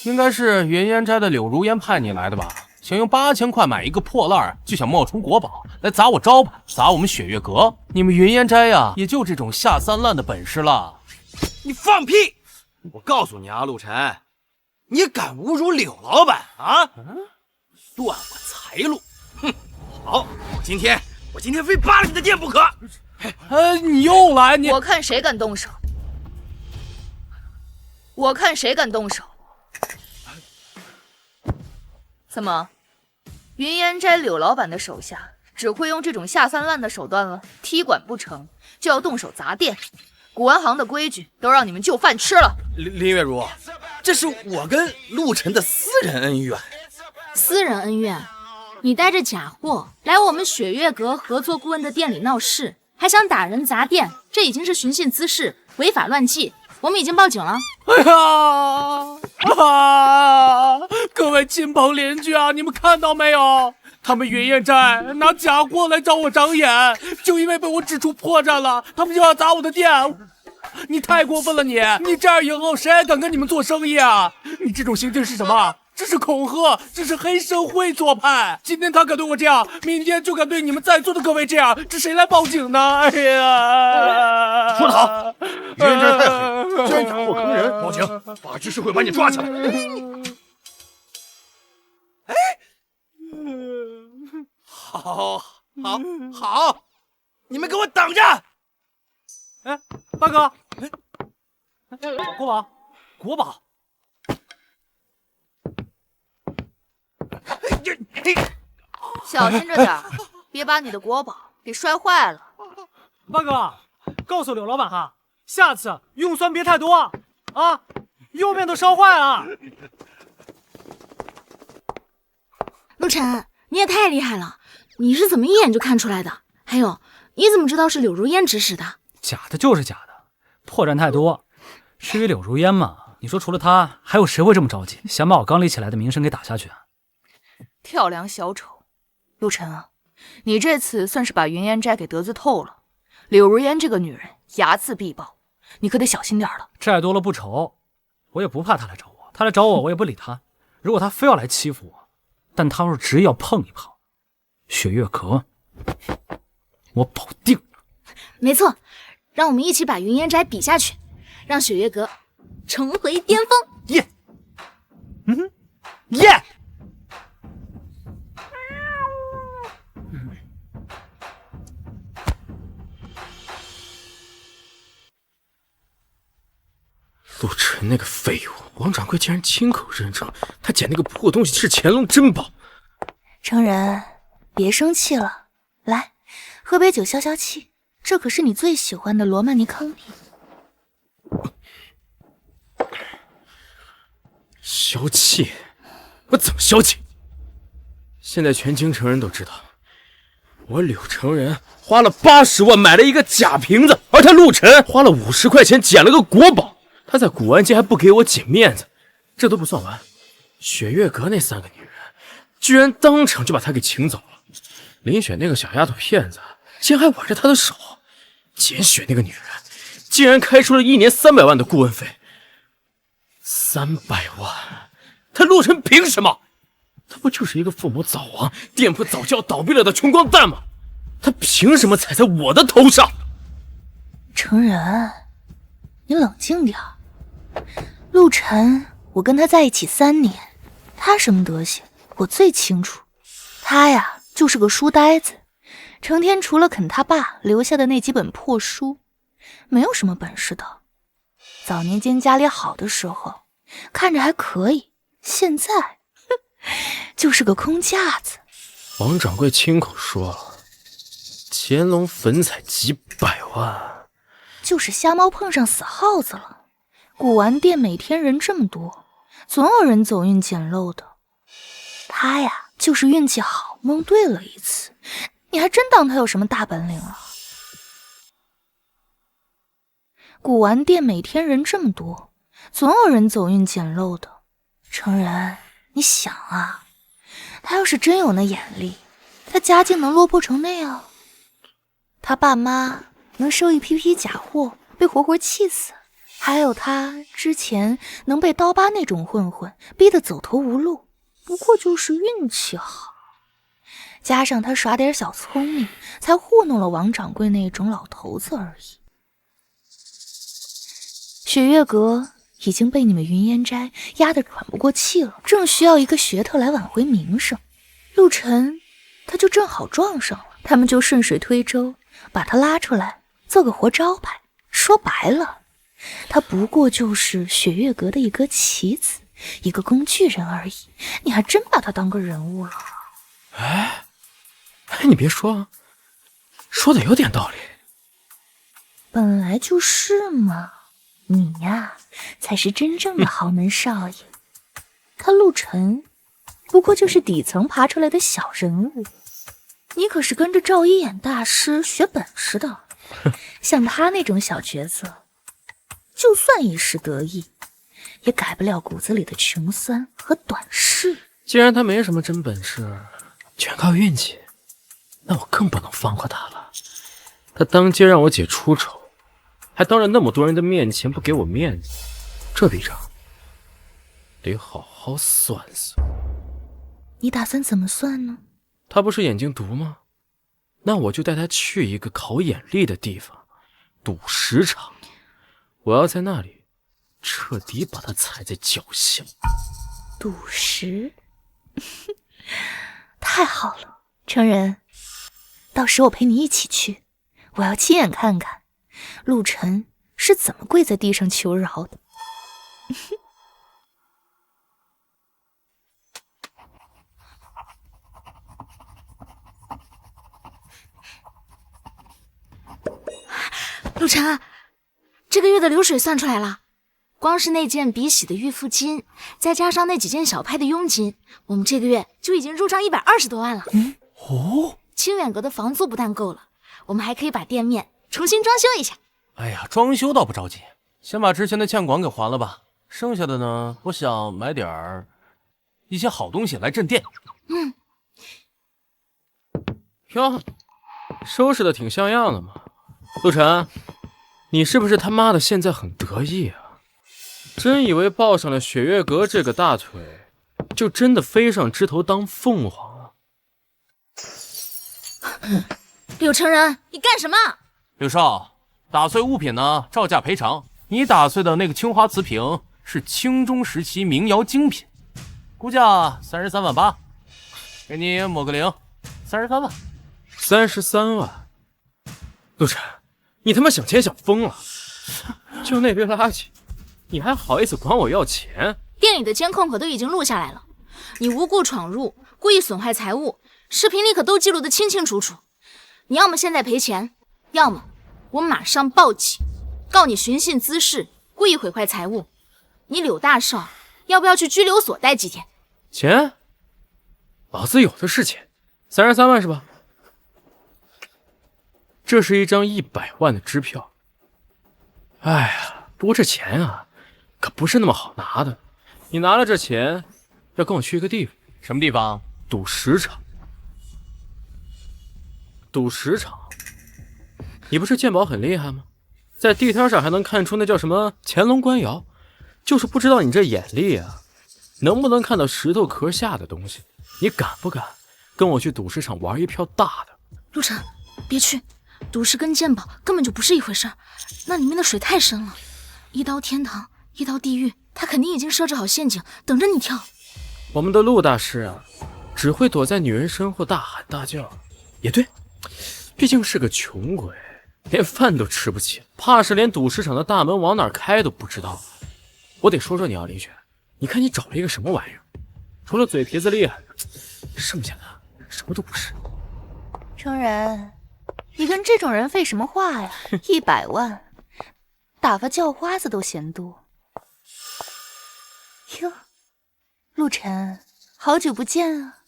Speaker 2: 应该是云烟斋的柳如烟派你来的吧？想用8000块买一个破烂，就想冒充国宝来砸我招牌，砸我们雪月阁。你们云烟斋呀，也就这种下三滥的本事了。
Speaker 1: 你放屁！我告诉你啊，陆晨，你敢侮辱柳老板啊？断我财路！哼！好，我今天非扒了你的店不可！
Speaker 2: 你又来你！
Speaker 8: 我看谁敢动手！我看谁敢动手！怎么？云烟斋柳老板的手下只会用这种下三滥的手段了？踢馆不成就要动手砸店？古玩行的规矩都让你们就饭吃了。
Speaker 1: 林月如，这是我跟陆晨的私人恩怨。
Speaker 6: 私人恩怨？你带着假货来我们雪月阁合作顾问的店里闹事，还想打人砸店，这已经是寻衅滋事、违法乱纪，我们已经报警了。
Speaker 2: 哎呀！各位亲朋邻居啊，你们看到没有？他们云烟斋拿假货来找我长眼，就因为被我指出破绽了，他们就要砸我的店。你太过分了你这样以后谁还敢跟你们做生意啊？你这种行径是什么？这是恐吓，这是黑社会做派。今天他敢对我这样，明天就敢对你们在座的各位这样，这谁来报警呢？哎呀！
Speaker 5: 说得好，云烟斋太黑，居然假货坑人，报警，法制社会把你抓起来。
Speaker 1: 哎，好，你们给我等着！
Speaker 9: 哎，大哥，国宝。
Speaker 8: 小心着点，别把你的国宝给摔坏了。
Speaker 9: 八哥，告诉柳老板哈，下次用酸别太多啊，釉面都烧坏了。
Speaker 6: 陆晨，你也太厉害了，你是怎么一眼就看出来的？还有，你怎么知道是柳如烟指使的？
Speaker 9: 假的就是假的，破绽太多。至于柳如烟嘛，你说除了他，还有谁会这么着急，想把我刚立起来的名声给打下去啊？
Speaker 8: 跳梁小丑，陆晨啊，你这次算是把云烟斋给得罪透了。柳如烟这个女人睚眦必报，你可得小心点了。
Speaker 9: 债多了不愁，我也不怕他来找我，他来找我，我也不理他。如果他非要来欺负我，但他要是执意要碰一碰雪月阁，我保定。
Speaker 6: 没错，让我们一起把云烟斋比下去，让雪月阁重回巅峰。
Speaker 9: 耶，耶！
Speaker 7: 陆晨那个废物，王掌柜竟然亲口认证他捡那个破东西是乾隆珍宝。
Speaker 3: 成人，别生气了，来，喝杯酒消消气，这可是你最喜欢的罗曼尼康帝。
Speaker 7: 消气？我怎么消气？现在全京城人都知道，我柳成人花了80万买了一个假瓶子，而他陆晨花了50块钱捡了个国宝。他在古玩界还不给我捡面子，这都不算完，雪月阁那3个女人居然当场就把他给请走了。林雪那个小丫头片子竟然还挽着他的手，简雪那个女人竟然开出了1年300万的顾问费。300万，他陆晨凭什么？他不就是一个父母早亡、店铺早就要倒闭了的穷光蛋吗？他凭什么踩在我的头上？
Speaker 3: 成人，你冷静点。陆晨，我跟他在一起3年，他什么德行我最清楚。他呀，就是个书呆子，成天除了啃他爸留下的那几本破书，
Speaker 8: 没有什么本事的。早年间家里好的时候，看着还可以，现在就是个空架子。
Speaker 7: 王掌柜亲口说了，乾隆粉彩几百万，
Speaker 8: 就是瞎猫碰上死耗子了。古玩店每天人这么多，总有人走运捡漏的。他呀，就是运气好，蒙对了一次。你还真当他有什么大本领了？古玩店每天人这么多，总有人走运捡漏的。程然，你想啊，他要是真有那眼力，他家境能落魄成那样？他爸妈能收一批批假货，被活活气死？还有他之前能被刀疤那种混混逼得走投无路，不过就是运气好，加上他耍点小聪明，才糊弄了王掌柜那种老头子而已。雪月阁已经被你们云烟斋压得喘不过气了，正需要一个噱头来挽回名声。陆晨他就正好撞上了，他们就顺水推舟把他拉出来做个活招牌。说白了，他不过就是雪月阁的一个棋子，一个工具人而已。你还真把他当个人物了？
Speaker 7: 哎，你别说啊，说的有点道理。
Speaker 8: 本来就是嘛，你呀，才是真正的豪门少爷。他陆晨不过就是底层爬出来的小人物，你可是跟着赵一眼大师学本事的。像他那种小角色，就算一时得意，也改不了骨子里的穷酸和短视。
Speaker 7: 既然他没什么真本事，全靠运气，那我更不能放过他了。他当街让我姐出丑，还当着那么多人的面前不给我面子，这笔账得好好算算。
Speaker 8: 你打算怎么算呢？
Speaker 7: 他不是眼睛毒吗？那我就带他去一个考眼力的地方，赌石场。我要在那里彻底把他踩在脚下。
Speaker 8: 赌石？太好了，程人，到时我陪你一起去，我要亲眼看看陆晨是怎么跪在地上求饶的。
Speaker 6: 陆晨，这个月的流水算出来了，光是那件比喜的预付金，再加上那几件小拍的佣金，我们这个月就已经入账120多万了。清远阁的房租不但够了，我们还可以把店面重新装修一下。
Speaker 10: 哎呀，装修倒不着急，先把之前的欠款给还了吧。剩下的呢，我想买一些好东西来镇店。
Speaker 7: 哟，收拾的挺像样的嘛。陆晨，你是不是他妈的现在很得意啊？真以为抱上了雪月阁这个大腿，就真的飞上枝头当凤凰啊？
Speaker 6: 柳成人，你干什么？
Speaker 10: 柳少，打碎物品呢，照价赔偿。你打碎的那个青花瓷瓶是清中时期民窑精品，估价33万8，给你抹个零，33万。
Speaker 7: 33万？陆晨，你他妈想钱想疯了！就那堆垃圾，你还好意思管我要钱？
Speaker 6: 店里的监控可都已经录下来了，你无故闯入，故意损坏财物，视频里可都记录得清清楚楚。你要么现在赔钱，要么我马上报警，告你寻衅滋事，故意毁坏财物。你柳大少要不要去拘留所待几天？
Speaker 7: 钱？老子有的是钱，33万是吧？这是一张100万的支票。哎呀，不过这钱啊，可不是那么好拿的。你拿了这钱，要跟我去一个地方。
Speaker 10: 什么地方？
Speaker 7: 赌石场。赌石场？你不是鉴宝很厉害吗？在地摊上还能看出那叫什么乾隆官窑，就是不知道你这眼力啊，能不能看到石头壳下的东西？你敢不敢跟我去赌石场玩一票大的？
Speaker 6: 陆晨，别去。赌石跟鉴宝根本就不是一回事儿，那里面的水太深了，一刀天堂，一刀地狱，他肯定已经设置好陷阱，等着你跳。
Speaker 7: 我们的陆大师啊，只会躲在女人身后大喊大叫。也对，毕竟是个穷鬼，连饭都吃不起，怕是连赌石场的大门往哪儿开都不知道。我得说说你啊，林雪，你看你找了一个什么玩意儿？除了嘴皮子厉害，剩下的什么都不是。
Speaker 8: 程然，你跟这种人废什么话呀？100万，打发叫花子都嫌多。哟，陆晨，好久不见啊！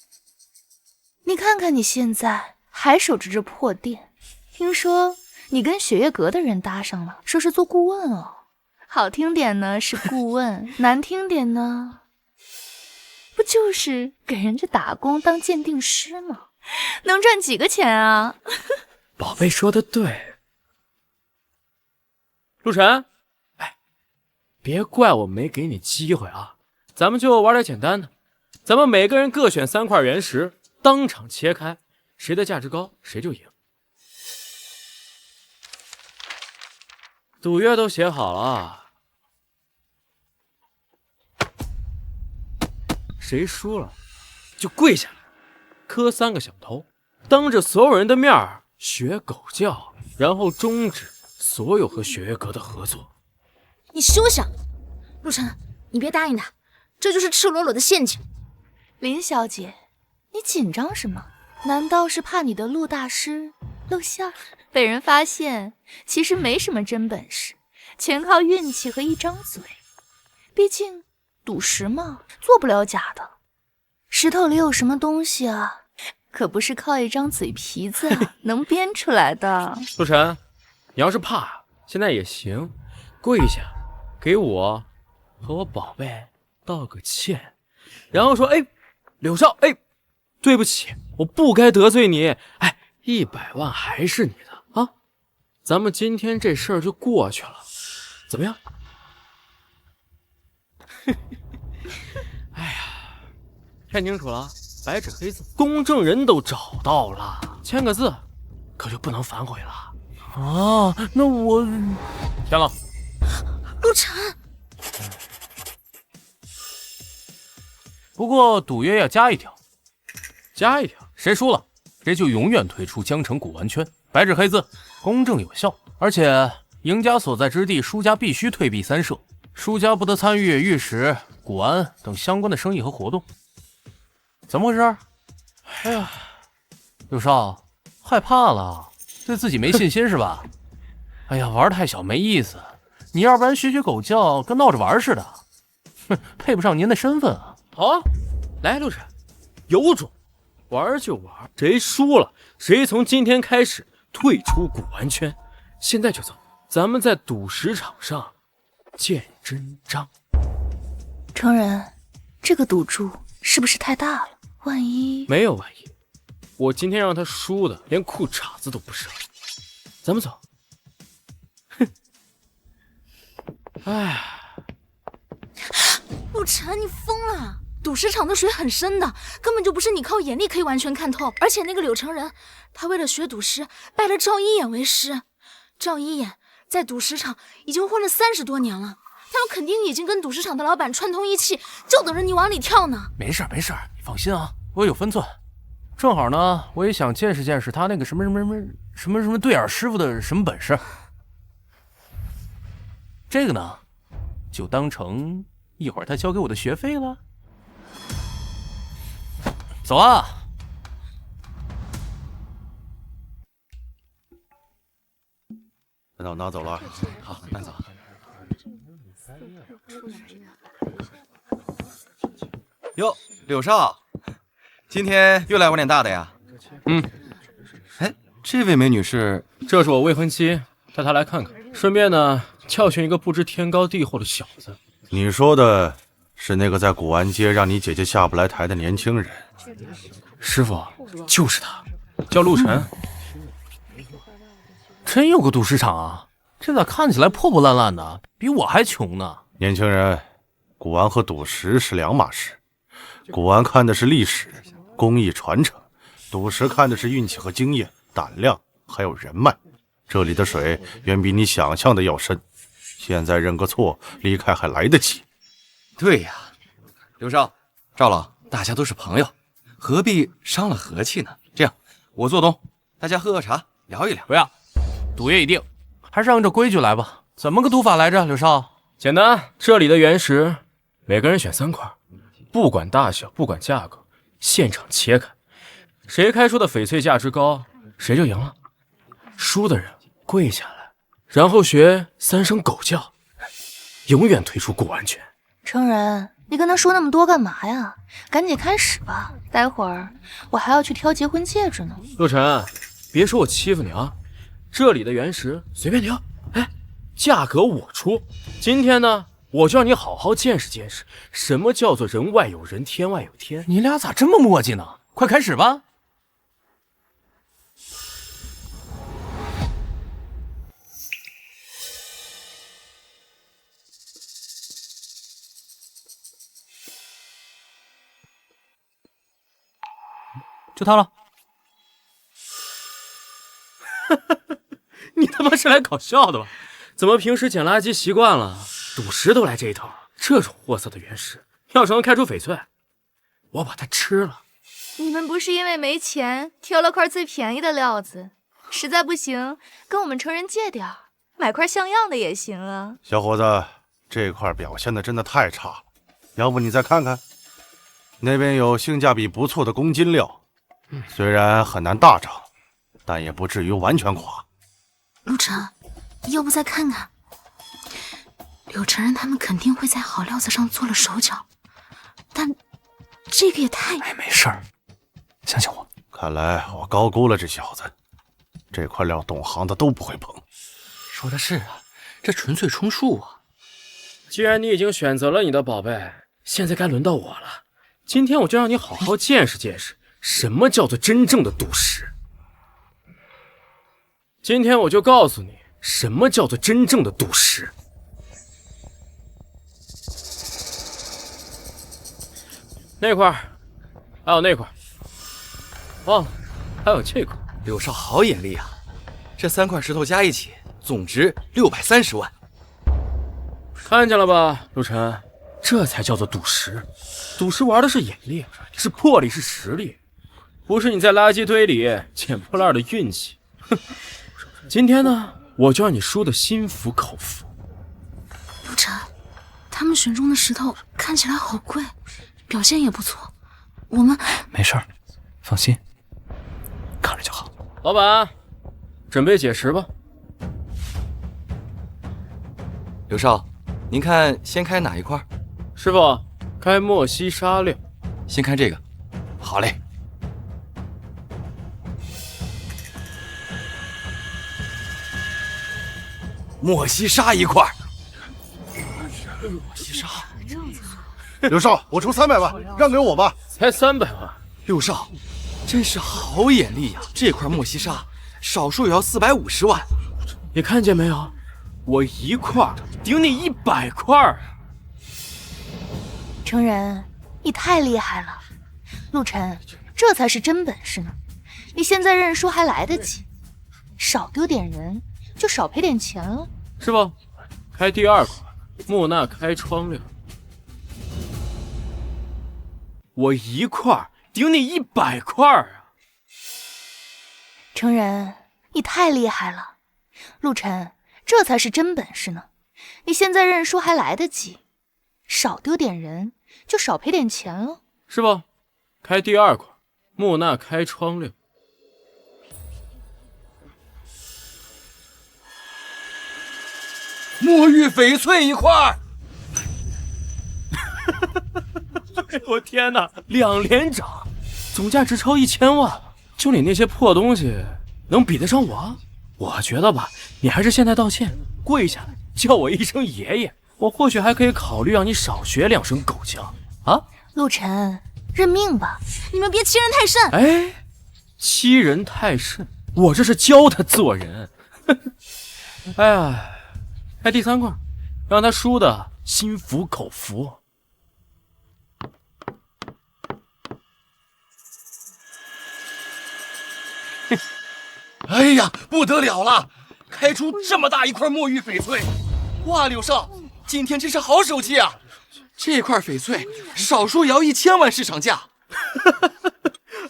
Speaker 8: 你看看你现在还守着这破店，听说你跟雪月阁的人搭上了，说是做顾问哦。好听点呢是顾问，难听点呢，不就是给人家打工当鉴定师吗？能赚几个钱啊？
Speaker 7: 宝贝说的对。陆晨，哎，别怪我没给你机会啊，咱们就玩点简单的，咱们每个人各选3块原石，当场切开，谁的价值高谁就赢。赌约都写好了，谁输了就跪下来，磕3个响头，当着所有人的面学狗叫，然后终止所有和雪月阁的合作。
Speaker 6: 你休想！陆晨，你别答应他，这就是赤裸裸的陷阱。
Speaker 8: 林小姐，你紧张什么？难道是怕你的陆大师露馅被人发现？其实没什么真本事，全靠运气和一张嘴。毕竟赌石嘛，做不了假的。石头里有什么东西啊？可不是靠一张嘴皮子能编出来的。
Speaker 7: 陆晨，你要是怕，现在也行，跪下，给我和我宝贝道个歉，然后说：“哎，柳少，哎，对不起，我不该得罪你。哎，100万还是你的啊，咱们今天这事儿就过去了，怎么样？”哎呀，看清楚了，白纸黑字，公证人都找到了，签个字，可就不能反悔了。
Speaker 10: 啊，那我
Speaker 7: 签了。
Speaker 6: 陆晨，
Speaker 10: 不过赌约要加一条，
Speaker 7: 加一条，
Speaker 10: 谁输了，谁就永远退出江城古玩圈，白纸黑字，公正有效。而且赢家所在之地，输家必须退避3舍，输家不得参与玉石、古玩等相关的生意和活动。怎么回事？哎呀，柳少，害怕了，对自己没信心是吧？哎呀，玩太小没意思，你要不然学学狗叫，跟闹着玩似的，哼，配不上您的身份啊。
Speaker 7: 好啊，来，陆晨，有种，玩就玩，谁输了，谁从今天开始退出古玩圈。现在就走，咱们在赌石场上见真章。
Speaker 8: 程然，这个赌注是不是太大了？万一……
Speaker 7: 没有万一，我今天让他输的连裤衩子都不剩。咱们走。哼，哎，
Speaker 6: 陆晨，你疯了！赌石场的水很深的，根本就不是你靠眼力可以完全看透。而且那个柳成人，他为了学赌师，拜了赵一眼为师。赵一眼在赌石场已经混了30多年了，他们肯定已经跟赌石场的老板串通一气，就等着你往里跳呢。
Speaker 10: 没事没事，你放心啊，我有分寸。正好呢，我也想见识见识他那个什么对眼师傅的什么本事。这个呢，就当成一会儿他交给我的学费了。走啊！
Speaker 5: 拿走了。
Speaker 1: 好，拿走。哟，柳少，今天又来玩点大的呀？哎，这位美女是？
Speaker 7: 这是我未婚妻，带她来看看，顺便呢教训一个不知天高地厚的小子。
Speaker 5: 你说的是那个在古玩街让你姐姐下不来台的年轻人？
Speaker 7: 师傅，就是他，叫陆晨。
Speaker 10: 真有个赌石场啊！这咋看起来破破烂烂的，比我还穷呢？
Speaker 5: 年轻人，古玩和赌石是两码事。古玩看的是历史、工艺传承，赌石看的是运气和经验、胆量还有人脉。这里的水远比你想象的要深，现在认个错，离开还来得及。
Speaker 1: 对呀，刘少、赵老，大家都是朋友，何必伤了和气呢？这样，我做东，大家喝喝茶，聊一聊。
Speaker 10: 不要，赌约已定，还是按照规矩来吧。怎么个赌法来着，柳少？
Speaker 7: 简单，这里的原石，每个人选3块，不管大小，不管价格，现场切开，谁开出的翡翠价值高，谁就赢了。输的人跪下来，然后学3声狗叫，永远退出古玩圈。
Speaker 8: 成人，你跟他说那么多干嘛呀？赶紧开始吧，待会儿我还要去挑结婚戒指呢。
Speaker 7: 陆晨，别说我欺负你啊，这里的原石随便挑，哎，价格我出。今天呢，我就让你好好见识见识，什么叫做人外有人，天外有天。
Speaker 10: 你俩咋这么磨叽呢？快开始吧。
Speaker 9: 就他了。
Speaker 7: 你他妈是来搞笑的吧？怎么平时捡垃圾习惯了，赌石都来这一套？这种货色的原石，要是能开出翡翠，我把它吃了。
Speaker 8: 你们不是因为没钱挑了块最便宜的料子，实在不行跟我们成人借点儿，买块像样的也行啊。
Speaker 5: 小伙子，这块表现的真的太差了，要不你再看看，那边有性价比不错的公金料，虽然很难大涨，但也不至于完全垮。
Speaker 6: 陆晨，要不再看看？柳承认他们肯定会在好料子上做了手脚，但这个也太……
Speaker 9: 哎，没事儿，相信我。
Speaker 5: 看来我高估了这小子，这块料懂行的都不会碰。
Speaker 1: 说的是啊，这纯粹充数啊！
Speaker 7: 既然你已经选择了你的宝贝，现在该轮到我了。今天我就让你好好见识见识，什么叫做真正的赌石。今天我就告诉你，什么叫做真正的赌石。那块，还有那块，忘了，还有这块。
Speaker 1: 柳少好眼力啊！这3块石头加一起，总值630万。
Speaker 7: 看见了吧，陆晨，这才叫做赌石。赌石玩的是眼力，是魄力，是实力，不是你在垃圾堆里捡破烂的运气。哼！今天呢，我就让你输得心服口服。
Speaker 6: 陆晨，他们选中的石头看起来好贵，表现也不错，我们
Speaker 9: 没事儿，放心，看着就好。
Speaker 7: 老板，准备解石吧。
Speaker 1: 柳少，您看先开哪一块？
Speaker 7: 师傅，开莫西沙6。
Speaker 1: 先开这个。好嘞。莫西沙1块。莫西沙。
Speaker 5: 刘少，我出300万，让给我吧。
Speaker 7: 才300万。
Speaker 1: 六少，真是好眼力呀！这块莫西沙少说也要450万。
Speaker 7: 你看见没有？我1块顶你100块啊！
Speaker 8: 成人，你太厉害了。陆晨，这才是真本事呢。你现在认输还来得及，少丢点人就少赔点钱了。
Speaker 7: 师傅，开第2块，木纳开窗6。我1块顶你100块啊！
Speaker 8: 成人，你太厉害了。陆晨，这才是真本事呢。你现在认输还来得及，少丢点人就少赔点钱了。
Speaker 7: 师傅，开第2块，木纳开窗6。
Speaker 1: 墨玉翡翠1块。
Speaker 7: 哎我天哪，2连涨，总价值超1000万，就你那些破东西，能比得上我？我觉得吧，你还是现在道歉，跪下来叫我一声爷爷，我或许还可以考虑让你少学2声狗叫啊！
Speaker 8: 陆晨，认命吧，
Speaker 6: 你们别欺人太甚。
Speaker 7: 哎，欺人太甚，我这是教他做人。哎呀，开第3块，让他输的心服口服。
Speaker 1: 哎呀，不得了了！开出这么大一块墨玉翡翠，哇，柳少，今天真是好手气啊！这块翡翠少说也要1000万市场价。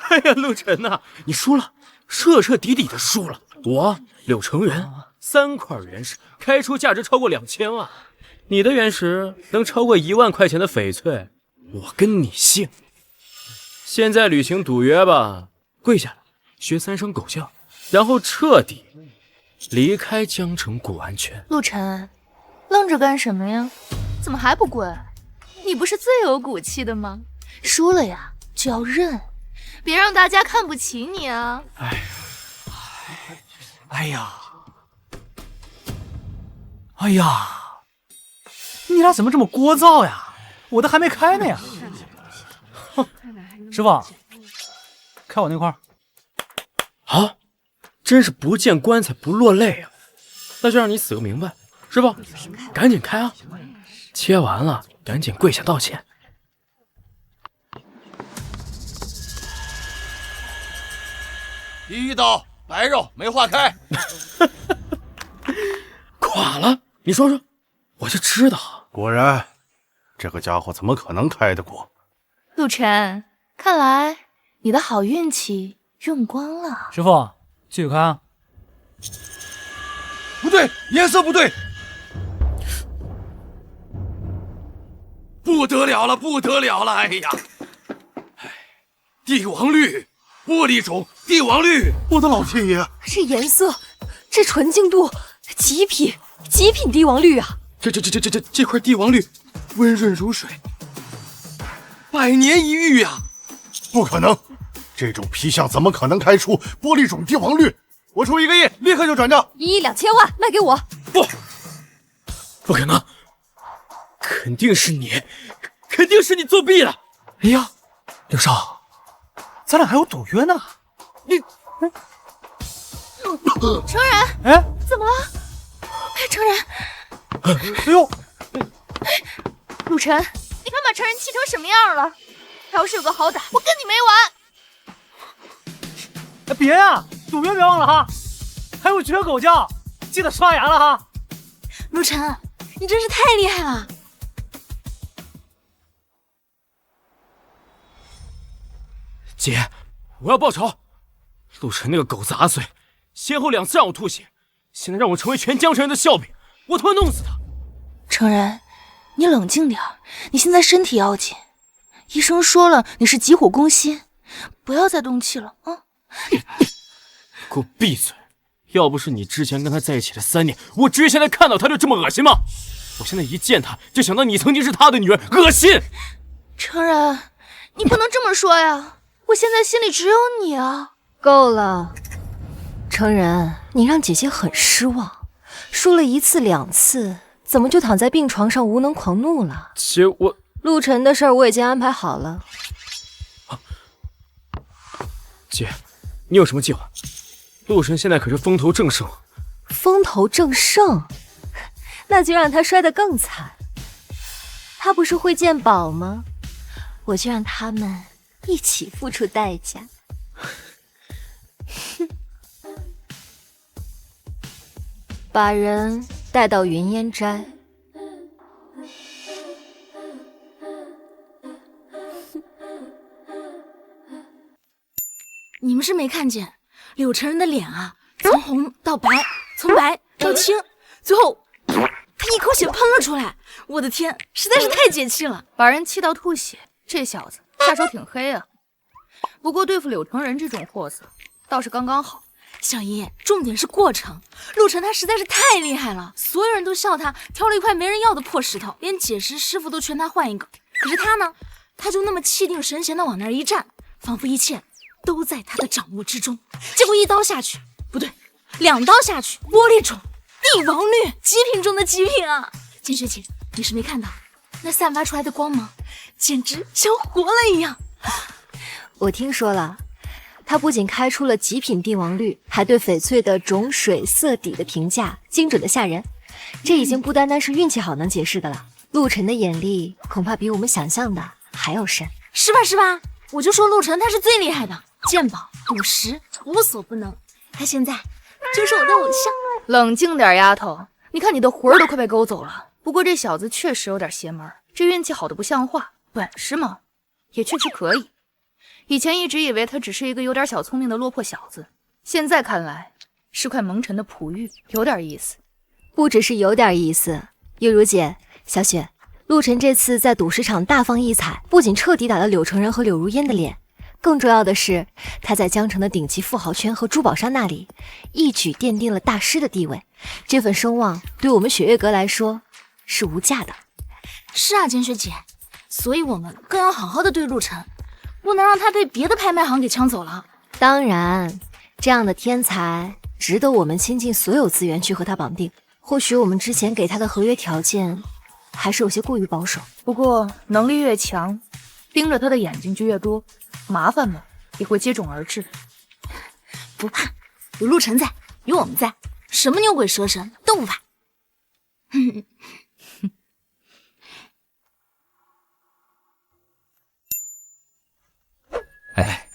Speaker 7: 哎呀，陆晨呐，你输了，彻彻底底的输了。柳成人3块原石开出价值超过2000万，你的原石能超过1万块钱的翡翠，我跟你姓。现在履行赌约吧，跪下来学3声狗叫，然后彻底离开江城古玩圈。
Speaker 8: 陆晨，愣着干什么呀？怎么还不跪？你不是最有骨气的吗？输了呀就要认，别让大家看不起你啊！
Speaker 9: 哎呀，你俩怎么这么聒噪呀？我的还没开呢呀！师傅，开我那块儿。
Speaker 7: 啊，真是不见棺材不落泪啊！那就让你死个明白，师傅，赶紧开啊！切完了赶紧跪下道歉。
Speaker 1: 第1刀白肉没化开，
Speaker 7: 垮了，你说说，我就知道。
Speaker 5: 果然，这个家伙怎么可能开得过？
Speaker 8: 陆晨，看来你的好运气用光了。
Speaker 9: 师傅，继续开啊！
Speaker 1: 不对，颜色不对，不得了了，不得了了！哎呀，帝王绿，玻璃种帝王绿，
Speaker 5: 我的老天爷！
Speaker 4: 这颜色，这纯净度，极品帝王绿啊！
Speaker 1: 这块帝王绿，温润如水，100年一遇呀！
Speaker 5: 不可能，这种皮相怎么可能开出玻璃种帝王绿？我出1个亿，立刻就转账。
Speaker 4: 1亿2000万，卖给我！
Speaker 7: 不可能，肯定是你作弊了！
Speaker 9: 哎呀，刘少，咱俩还有赌约呢。
Speaker 8: 成人，
Speaker 9: 哎，
Speaker 8: 怎么了？成人，
Speaker 9: 哎呦，
Speaker 8: 陆晨，你看把成人气成什么样了？他要是有个好歹，我跟你没完！
Speaker 9: 别呀，赌约别忘了哈，还有绝狗叫，记得刷牙了哈。
Speaker 6: 陆晨，你真是太厉害了！
Speaker 7: 姐，我要报仇！陆晨那个狗杂碎，先后2次让我吐血，现在让我成为全江城人的笑柄，我他妈弄死他！
Speaker 8: 成人，你冷静点，你现在身体要紧，医生说了你是急火攻心，不要再动气了啊！
Speaker 7: 给我闭嘴！要不是你之前跟他在一起的3年，我至于现在看到他就这么恶心吗？我现在一见他就想到你曾经是他的女儿，恶心！
Speaker 8: 成人，你不能这么说呀，我现在心里只有你啊！
Speaker 4: 够了，成人，你让姐姐很失望，输了1次2次，怎么就躺在病床上无能狂怒了？
Speaker 7: 姐，
Speaker 4: 陆晨的事儿我已经安排好了。
Speaker 7: 姐，你有什么计划？陆晨现在可是风头正盛。
Speaker 4: 风头正盛，那就让他摔得更惨。他不是会鉴宝吗？我就让他们一起付出代价。把人带到云烟斋。
Speaker 6: 你们是没看见柳成人的脸啊，从红到白，从白到青，最后他一口血喷了出来。我的天，实在是太解气了，
Speaker 8: 把人气到吐血，这小子下手挺黑啊。不过对付柳成人这种货色倒是刚刚好。
Speaker 6: 小姨，重点是过程。陆晨他实在是太厉害了，所有人都笑他挑了一块没人要的破石头，连解石师傅都劝他换一个。可是他呢，他就那么气定神闲的往那儿一站，仿佛一切都在他的掌握之中。结果1刀下去，不对，2刀下去，玻璃种帝王绿，极品中的极品啊！金学姐，你是没看到那散发出来的光芒，简直像活了一样。
Speaker 4: 我听说了，他不仅开出了极品帝王绿，还对翡翠的种水色底的评价精准的吓人。这已经不单单是运气好能解释的了。陆晨的眼力恐怕比我们想象的还要深，
Speaker 6: 是吧？是吧？我就说陆晨他是最厉害的，鉴宝、赌石无所不能。他现在就是我的偶像。
Speaker 8: 冷静点，丫头，你看你的魂儿都快被勾走了。不过这小子确实有点邪门，这运气好的不像话，本事嘛也确实可以。以前一直以为他只是一个有点小聪明的落魄小子，现在看来是块蒙尘的璞玉，有点意思。
Speaker 4: 不只是有点意思，月如姐、小雪，陆晨这次在赌石场大放异彩，不仅彻底打了柳成人和柳如烟的脸，更重要的是，他在江城的顶级富豪圈和珠宝商那里一举奠定了大师的地位。这份声望对我们雪月阁来说是无价的。
Speaker 6: 是啊，简雪姐，所以我们更要好好的对陆晨，不能让他被别的拍卖行给抢走了。
Speaker 4: 当然，这样的天才值得我们倾尽所有资源去和他绑定。或许我们之前给他的合约条件还是有些过于保守，
Speaker 8: 不过能力越强，盯着他的眼睛就越多，麻烦嘛也会接踵而至。
Speaker 6: 不怕，有陆晨在，有我们在，什么牛鬼蛇神都不怕。
Speaker 1: 哎，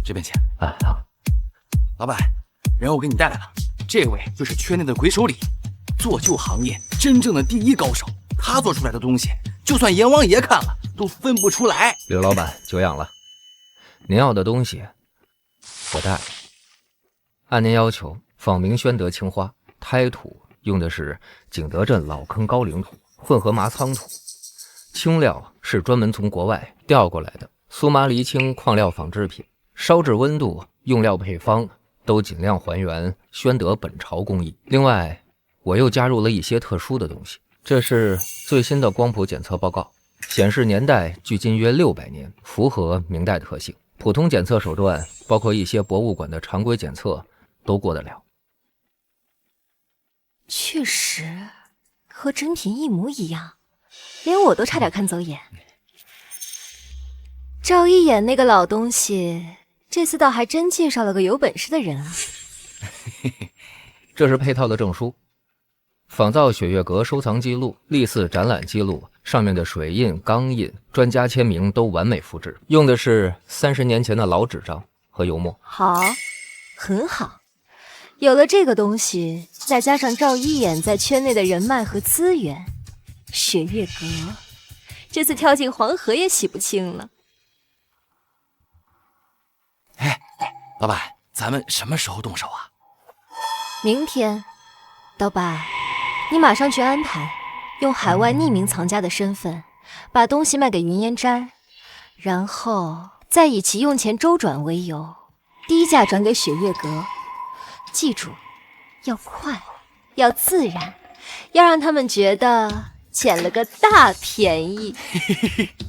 Speaker 1: 这边请。
Speaker 2: 哎，好。
Speaker 1: 老板，人我给你带来了，这位就是圈内的鬼手里，做旧行业真正的第一高手。他做出来的东西，就算阎王爷看了都分不出来。
Speaker 11: 刘老板久仰了，您要的东西我带了。按您要求，仿明宣德青花，胎土用的是景德镇老坑高岭土，混合麻仓土，青料是专门从国外调过来的苏麻离青矿料仿制品，烧制温度、用料配方都尽量还原宣德本朝工艺。另外，我又加入了一些特殊的东西。这是最新的光谱检测报告，显示年代距今约600年，符合明代特性。普通检测手段，包括一些博物馆的常规检测，都过得了。
Speaker 4: 确实和真品一模一样，连我都差点看走眼。赵一眼那个老东西，这次倒还真介绍了个有本事的人啊。
Speaker 11: 这是配套的证书，仿造雪月阁收藏记录、历次展览记录，上面的水印、钢印、专家签名都完美复制，用的是30年前的老纸张和油墨。
Speaker 4: 好，很好。有了这个东西，再加上赵一眼在圈内的人脉和资源，雪月阁这次跳进黄河也洗不清了。
Speaker 1: 哎，老板，咱们什么时候动手啊？
Speaker 4: 明天。刀白，你马上去安排，用海外匿名藏家的身份把东西卖给云烟斋，然后再以其用钱周转为由，低价转给雪月阁。记住，要快，要自然，要让他们觉得捡了个大便宜。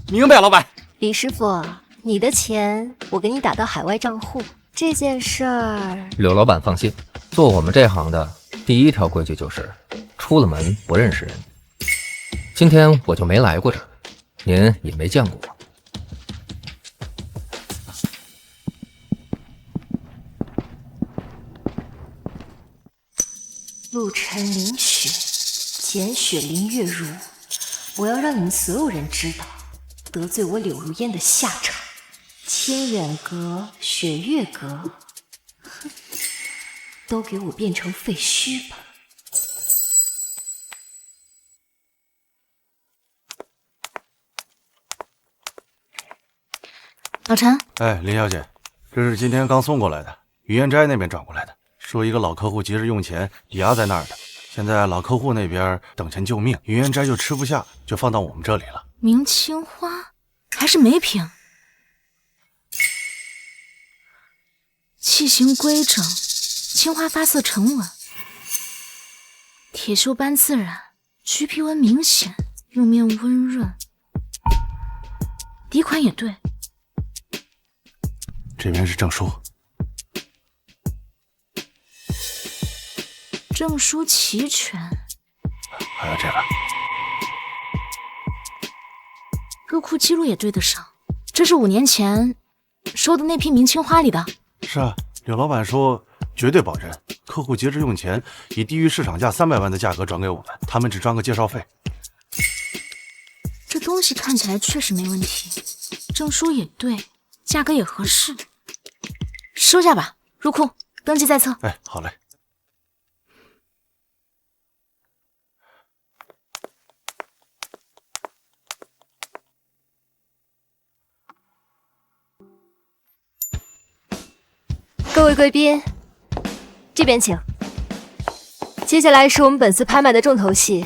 Speaker 1: 明白，老板。
Speaker 4: 李师傅，你的钱我给你打到海外账户，这件事儿……
Speaker 11: 柳老板放心，做我们这行的第一条规矩就是出了门不认识人。今天我就没来过这儿，您也没见过我。
Speaker 4: 陆晨凌雪，简雪林月如，我要让你们所有人知道得罪我柳如烟的下场。清远阁、雪月阁，哼，都给我变成废墟吧！
Speaker 6: 老陈，
Speaker 5: 哎，林小姐，这是今天刚送过来的，云烟斋那边转过来的。说一个老客户急着用钱，抵押在那儿的。现在老客户那边等钱救命，云烟斋就吃不下，就放到我们这里了。
Speaker 6: 明青花还是梅瓶，器型规整，青花发色沉稳，铁锈斑自然，橘皮纹明显，釉面温润，底款也对。
Speaker 5: 这边是证书。
Speaker 6: 证书齐全，
Speaker 5: 还有这个
Speaker 6: 入库记录也对得上，这是5年前收的那批明青花里的。
Speaker 5: 是啊，柳老板说绝对保真，客户急着用钱，以低于市场价300万的价格转给我们，他们只赚个介绍费。
Speaker 6: 这东西看起来确实没问题，证书也对，价格也合适，收下吧，入库登记在册。
Speaker 5: 哎，好嘞。
Speaker 4: 各位贵宾，这边请。接下来是我们本次拍卖的重头戏，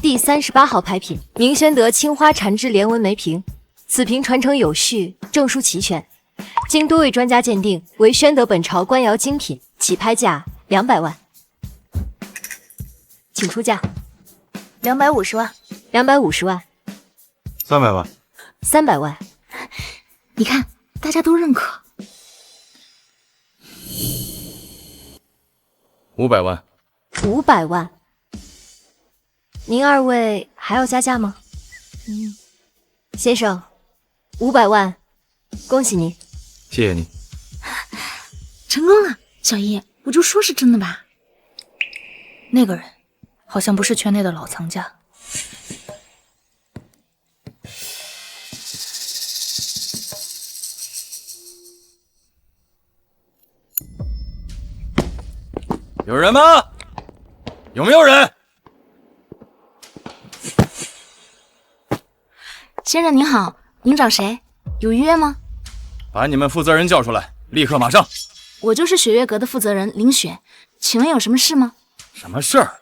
Speaker 4: 第38号拍品——明宣德青花缠枝连纹梅瓶。此瓶传承有序，证书齐全，经多位专家鉴定为宣德本朝官窑精品，起拍价200万。请出价。
Speaker 8: 250万。
Speaker 4: 250万。
Speaker 5: 300万。
Speaker 4: 300万。
Speaker 6: 你看，大家都认可。
Speaker 1: 500万。
Speaker 4: 500万。您二位还要加价吗？先生，500万，恭喜您。
Speaker 1: 谢谢你。
Speaker 6: 成功了，小叶，我就说是真的吧。
Speaker 8: 那个人好像不是圈内的老藏家。
Speaker 1: 有人吗？有没有人？
Speaker 6: 先生您好，您找谁？有约吗？
Speaker 1: 把你们负责人叫出来，立刻马上。
Speaker 6: 我就是雪月阁的负责人林雪，请问有什么事吗？
Speaker 1: 什么事儿？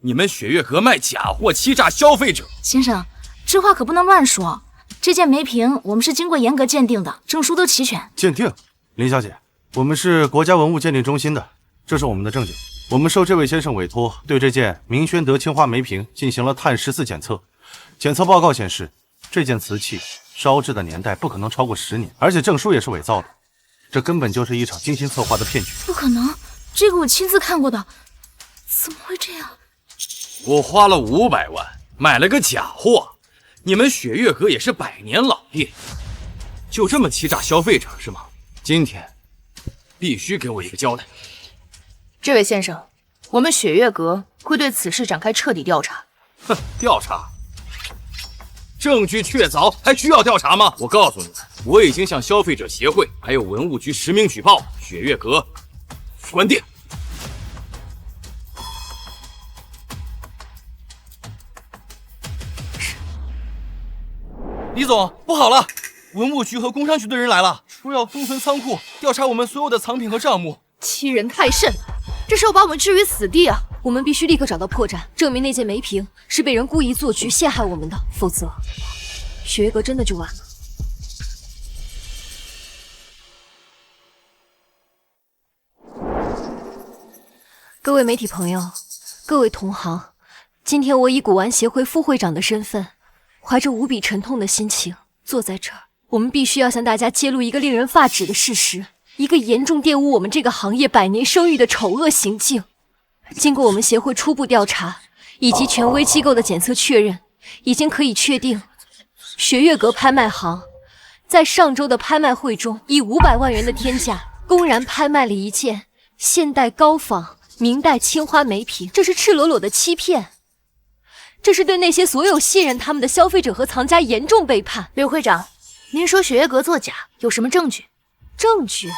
Speaker 1: 你们雪月阁卖假货，欺诈消费者。
Speaker 6: 先生，这话可不能乱说。这件梅瓶我们是经过严格鉴定的，证书都齐全。
Speaker 5: 鉴定？林小姐，我们是国家文物鉴定中心的，这是我们的证件。我们受这位先生委托，对这件明宣德青花梅瓶进行了碳14检测。检测报告显示，这件瓷器烧制的年代不可能超过10年，而且证书也是伪造的。这根本就是一场精心策划的骗局。
Speaker 6: 不可能，这个我亲自看过的，怎么会这样？
Speaker 1: 我花了500万买了个假货，你们雪月阁也是100年老店，就这么欺诈消费者是吗？今天必须给我一个交代。
Speaker 8: 这位先生，我们雪月阁会对此事展开彻底调查。
Speaker 1: 哼，调查？证据确凿，还需要调查吗？我告诉你们，我已经向消费者协会还有文物局实名举报，雪月阁关店。
Speaker 12: 李总，不好了！文物局和工商局的人来了，说要封存仓库，调查我们所有的藏品和账目。
Speaker 8: 欺人太甚，这是要把我们置于死地啊！
Speaker 4: 我们必须立刻找到破绽，证明那件梅瓶是被人故意做局陷害我们的，否则雪月阁真的就完了。各位媒体朋友，各位同行，今天我以古玩协会副会长的身份，怀着无比沉痛的心情坐在这儿。我们必须要向大家揭露一个令人发指的事实，一个严重玷污我们这个行业100年声誉的丑恶行径。经过我们协会初步调查以及权威机构的检测确认，已经可以确定，雪月阁拍卖行在上周的拍卖会中，以500万元的天价公然拍卖了一件现代高仿明代青花梅瓶，这是赤裸裸的欺骗，这是对那些所有信任他们的消费者和藏家严重背叛。
Speaker 8: 柳会长，您说雪月阁作假，有什么证据？
Speaker 4: 证据？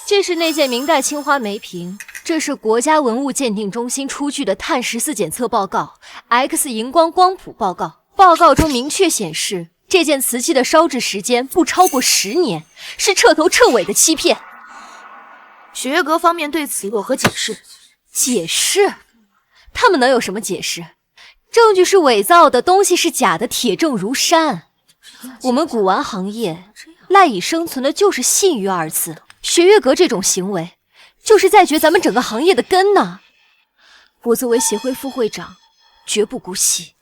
Speaker 4: 这是那件明代青花梅瓶，这是国家文物鉴定中心出具的碳14检测报告 X 荧光光谱报告。报告中明确显示，这件瓷器的烧制时间不超过10年，是彻头彻尾的欺骗。
Speaker 8: 雪月阁方面对此有何解释？
Speaker 4: 解释？他们能有什么解释？证据是伪造的，东西是假的，铁证如山。我们古玩行业赖以生存的就是信誉2字。雪月阁这种行为，就是在掘咱们整个行业的根呢。我作为协会副会长，绝不姑息，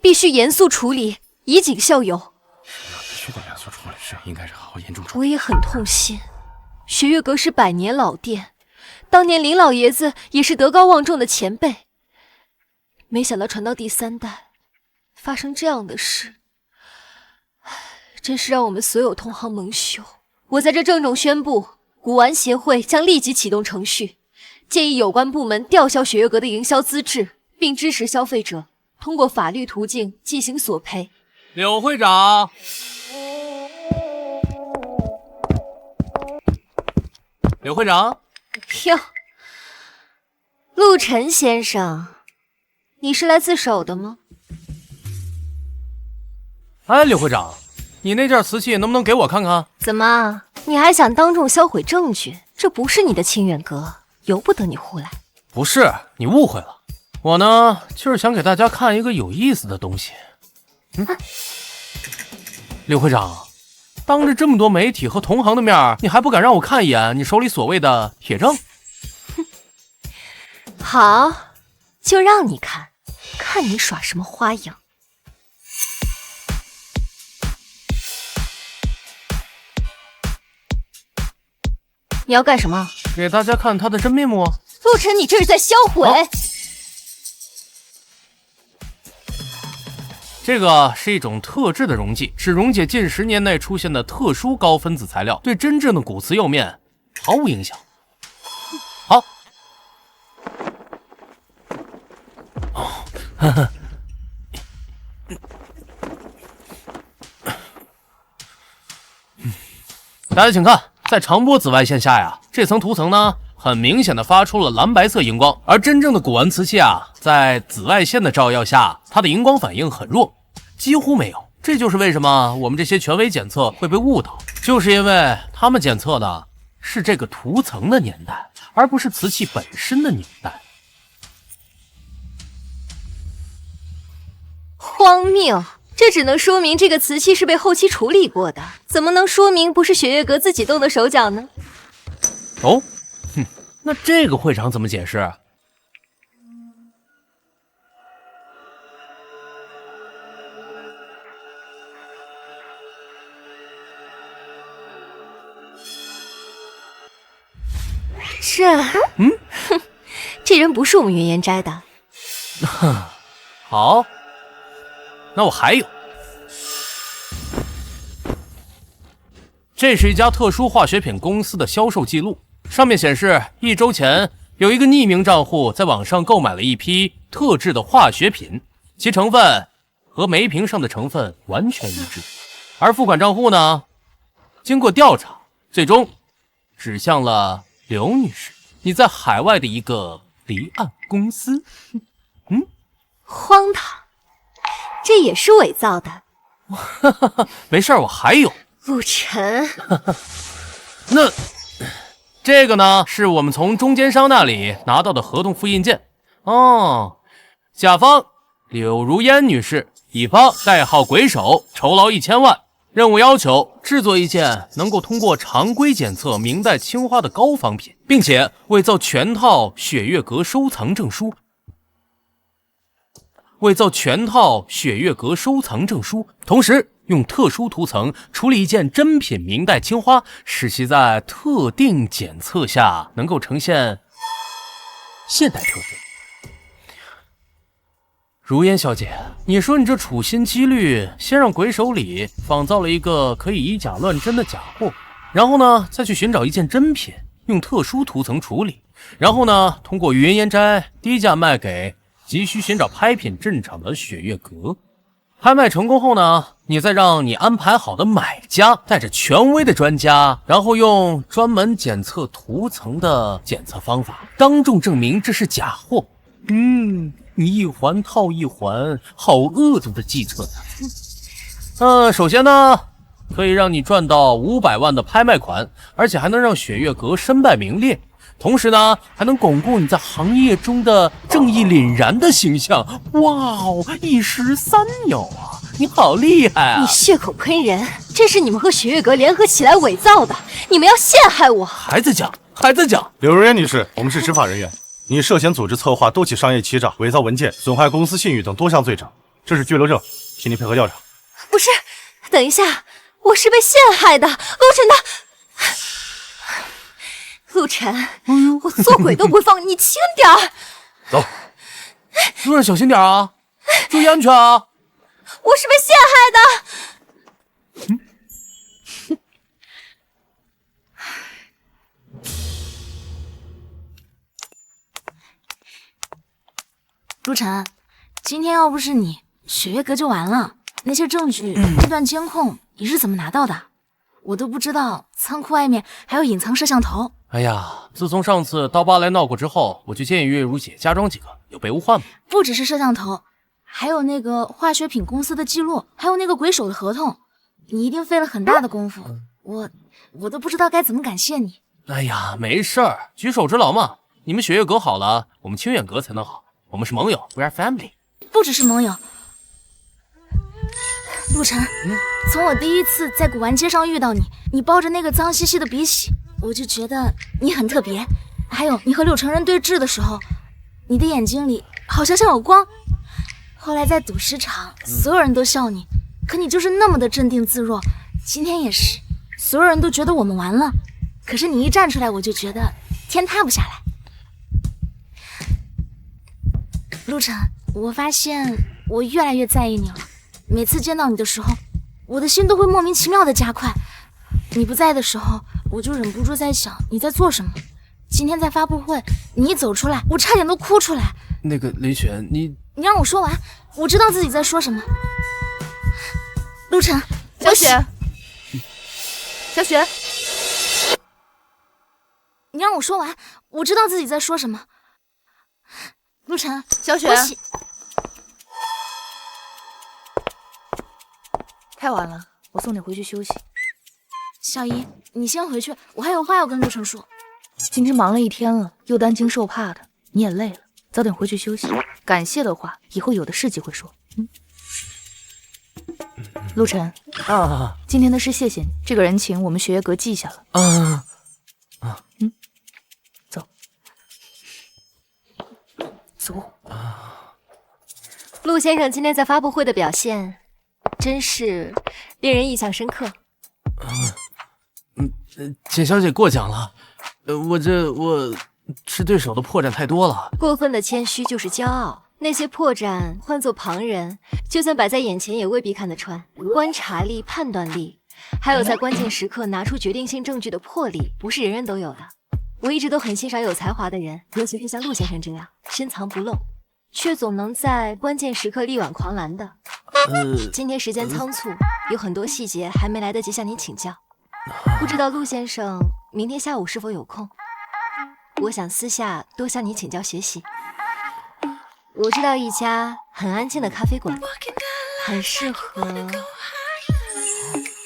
Speaker 4: 必须严肃处理，以儆效尤。
Speaker 12: 必须得严肃处理，是应该是好好严重处理。
Speaker 4: 我也很痛心，雪月阁是100年老店，当年林老爷子也是德高望重的前辈，没想到传到第3代，发生这样的事，真是让我们所有同行蒙羞。我在这郑重宣布，古玩协会将立即启动程序，建议有关部门吊销雪月阁的营销资质，并支持消费者通过法律途径进行索赔。
Speaker 10: 柳会长，柳会长，
Speaker 4: 哟，陆晨先生，你是来自首的吗？
Speaker 10: 哎，柳会长，你那件瓷器能不能给我看看？
Speaker 4: 怎么，你还想当众销毁证据？这不是你的清远阁，由不得你胡来。
Speaker 10: 不是，你误会了。我呢，就是想给大家看一个有意思的东西。刘会长，当着这么多媒体和同行的面，你还不敢让我看一眼你手里所谓的铁证？
Speaker 4: 好，就让你看，看你耍什么花样。你要干什么？
Speaker 10: 给大家看他的真面目。
Speaker 4: 陆晨，你这是在销毁！
Speaker 10: 这个是一种特制的溶剂，是溶解近10年内出现的特殊高分子材料，对真正的骨瓷釉面毫无影响。好，大家请看，在长波紫外线下呀，这层涂层呢，很明显的发出了蓝白色荧光，而真正的古玩瓷器啊，在紫外线的照耀下，它的荧光反应很弱，几乎没有。这就是为什么我们这些权威检测会被误导，就是因为他们检测的是这个涂层的年代，而不是瓷器本身的年代。
Speaker 4: 荒谬！这只能说明这个瓷器是被后期处理过的，怎么能说明不是雪月阁自己动的手脚呢？
Speaker 10: 哦，那这个会长怎么解释？
Speaker 4: 这人不是我们云烟斋的。
Speaker 10: 好，那我还有，这是一家特殊化学品公司的销售记录，上面显示1周前有一个匿名账户在网上购买了一批特制的化学品，其成分和煤瓶上的成分完全一致，而付款账户呢，经过调查，最终指向了刘女士你在海外的一个离岸公司。
Speaker 4: 荒唐，这也是伪造的。
Speaker 10: 没事，我还有。
Speaker 4: 陆晨，
Speaker 10: 那这个呢，是我们从中间商那里拿到的合同复印件。哦，甲方柳如烟女士，乙方代号鬼手，酬劳1000万。任务要求制作一件能够通过常规检测明代青花的高仿品，并且伪造全套雪月阁收藏证书。同时用特殊涂层处理一件真品明代青花，使其在特定检测下能够呈现现代特征。如烟小姐，你说你这处心积虑，先让鬼手里仿造了一个可以以假乱真的假货，然后呢，再去寻找一件真品，用特殊涂层处理，然后呢，通过云烟斋低价卖给急需寻找拍品镇场的雪月阁。拍卖成功后呢，你再让你安排好的买家带着权威的专家，然后用专门检测涂层的检测方法，当众证明这是假货。你一环套一环，好恶毒的计策呀！首先呢，可以让你赚到500万的拍卖款，而且还能让雪月阁身败名裂。同时呢，还能巩固你在行业中的正义凛然的形象。哇哦，一石三鸟啊！你好厉害啊！
Speaker 4: 你血口喷人，这是你们和雪月阁联合起来伪造的，你们要陷害我！
Speaker 10: 还在讲。
Speaker 5: 柳如烟女士，我们是执法人员，你涉嫌组织策划多起商业欺诈、伪造文件、损坏公司信誉等多项罪证，这是拘留证，请你配合调查。
Speaker 4: 不是，等一下，我是被陷害的，陆晨的。陆晨，我做鬼都不会放你，轻点儿。
Speaker 10: 走，路上小心点啊，注意安全啊！
Speaker 4: 我是被陷害的。
Speaker 6: 陆晨，今天要不是你，雪月阁就完了。那些证据、那段监控，你是怎么拿到的？我都不知道仓库外面还有隐藏摄像头。
Speaker 10: 哎呀，自从上次刀疤来闹过之后，我就建议月如姐加装几个，有备无患嘛。
Speaker 6: 不只是摄像头，还有那个化学品公司的记录，还有那个鬼手的合同，你一定费了很大的功夫。我都不知道该怎么感谢你。
Speaker 10: 哎呀，没事儿，举手之劳嘛。你们雪月阁好了，我们清远阁才能好。我们是盟友 ，We are family。
Speaker 6: 不只是盟友，陆晨，从我第一次在古玩街上遇到你，你抱着那个脏兮兮的鼻息，我就觉得你很特别。还有你和柳承仁对峙的时候，你的眼睛里好像有光。后来在赌石场，所有人都笑你，可你就是那么的镇定自若。今天也是，所有人都觉得我们完了，可是你一站出来，我就觉得天塌不下来。陆晨，我发现我越来越在意你了。每次见到你的时候，我的心都会莫名其妙的加快。你不在的时候，我就忍不住在想你在做什么。今天在发布会，你一走出来，我差点都哭出来。
Speaker 10: 那个林雪，你
Speaker 6: 让我说完，我知道自己在说什么。陆晨，
Speaker 8: 小雪，小雪，
Speaker 6: 你让我说完，我知道自己在说什么。陆晨，
Speaker 8: 小雪，太晚了，我送你回去休息。
Speaker 6: 小姨，你先回去，我还有话要跟陆晨说。
Speaker 8: 今天忙了一天了，又担惊受怕的，你也累了，早点回去休息。感谢的话，以后有的是机会说。陆晨
Speaker 10: 啊，
Speaker 8: 今天的事谢谢你，这个人情我们雪月阁记下了。走。
Speaker 4: 陆先生今天在发布会的表现，真是令人印象深刻。
Speaker 10: 简小姐过奖了，我是对手的破绽太多了。
Speaker 4: 过分的谦虚就是骄傲，那些破绽换做旁人，就算摆在眼前也未必看得穿。观察力、判断力，还有在关键时刻拿出决定性证据的魄力，不是人人都有的。我一直都很欣赏有才华的人，尤其是像陆先生这样深藏不露，却总能在关键时刻力挽狂澜的。今天时间仓促，有很多细节还没来得及向您请教，不知道陆先生明天下午是否有空？我想私下多向您请教学习。我知道一家很安静的咖啡馆，很适合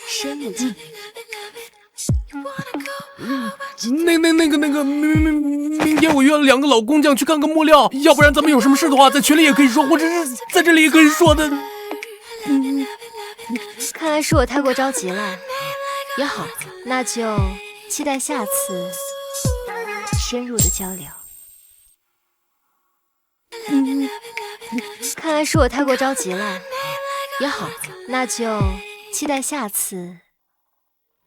Speaker 4: 深入进。
Speaker 10: 那个，明天我约了2个老工匠去看个木料，要不然咱们有什么事的话，在群里也可以说，或者是在这里也可以说的。
Speaker 4: 看来是我太过着急了。也好，那就期待下次深入的交流。看来是我太过着急了。也好，那就期待下次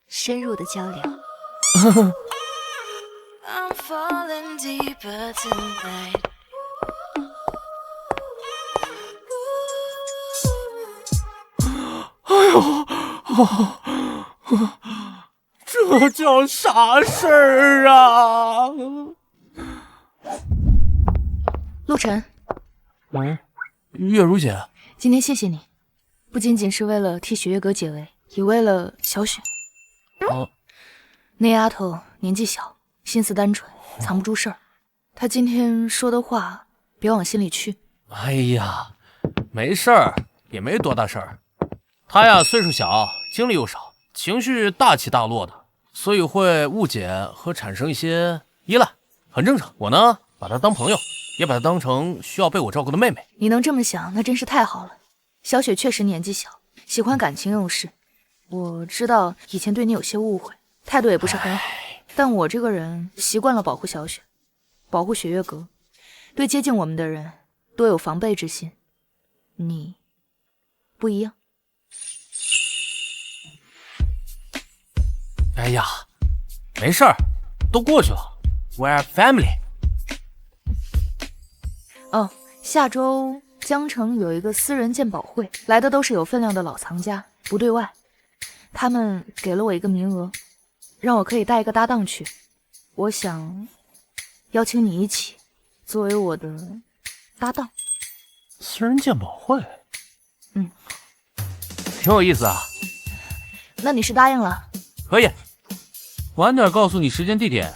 Speaker 4: 深入的交流。
Speaker 10: 哎呦，这叫啥事儿啊？
Speaker 8: 陆晨，
Speaker 10: 月如姐，
Speaker 8: 今天谢谢你，不仅仅是为了替雪月阁解围，也为了小雪。那丫头年纪小，心思单纯，藏不住事儿。她今天说的话，别往心里去。
Speaker 10: 哎呀，没事儿，也没多大事儿。她呀，岁数小，精力又少，情绪大起大落的，所以会误解和产生一些依赖，很正常。我呢，把她当朋友，也把她当成需要被我照顾的妹妹。
Speaker 8: 你能这么想，那真是太好了。小雪确实年纪小，喜欢感情用事。我知道以前对你有些误会，态度也不是很好，但我这个人习惯了保护小雪，保护雪月阁，对接近我们的人多有防备之心。你不一样。
Speaker 10: 哎呀，没事儿，都过去了。We're family。
Speaker 8: 哦，下周江城有一个私人鉴宝会，来的都是有分量的老藏家，不对外。他们给了我一个名额，让我可以带一个搭档去。我想邀请你一起作为我的搭档。
Speaker 10: 私人鉴宝会，
Speaker 7: 挺有意思啊。
Speaker 8: 那你是答应了？
Speaker 7: 可以，晚点告诉你时间地点。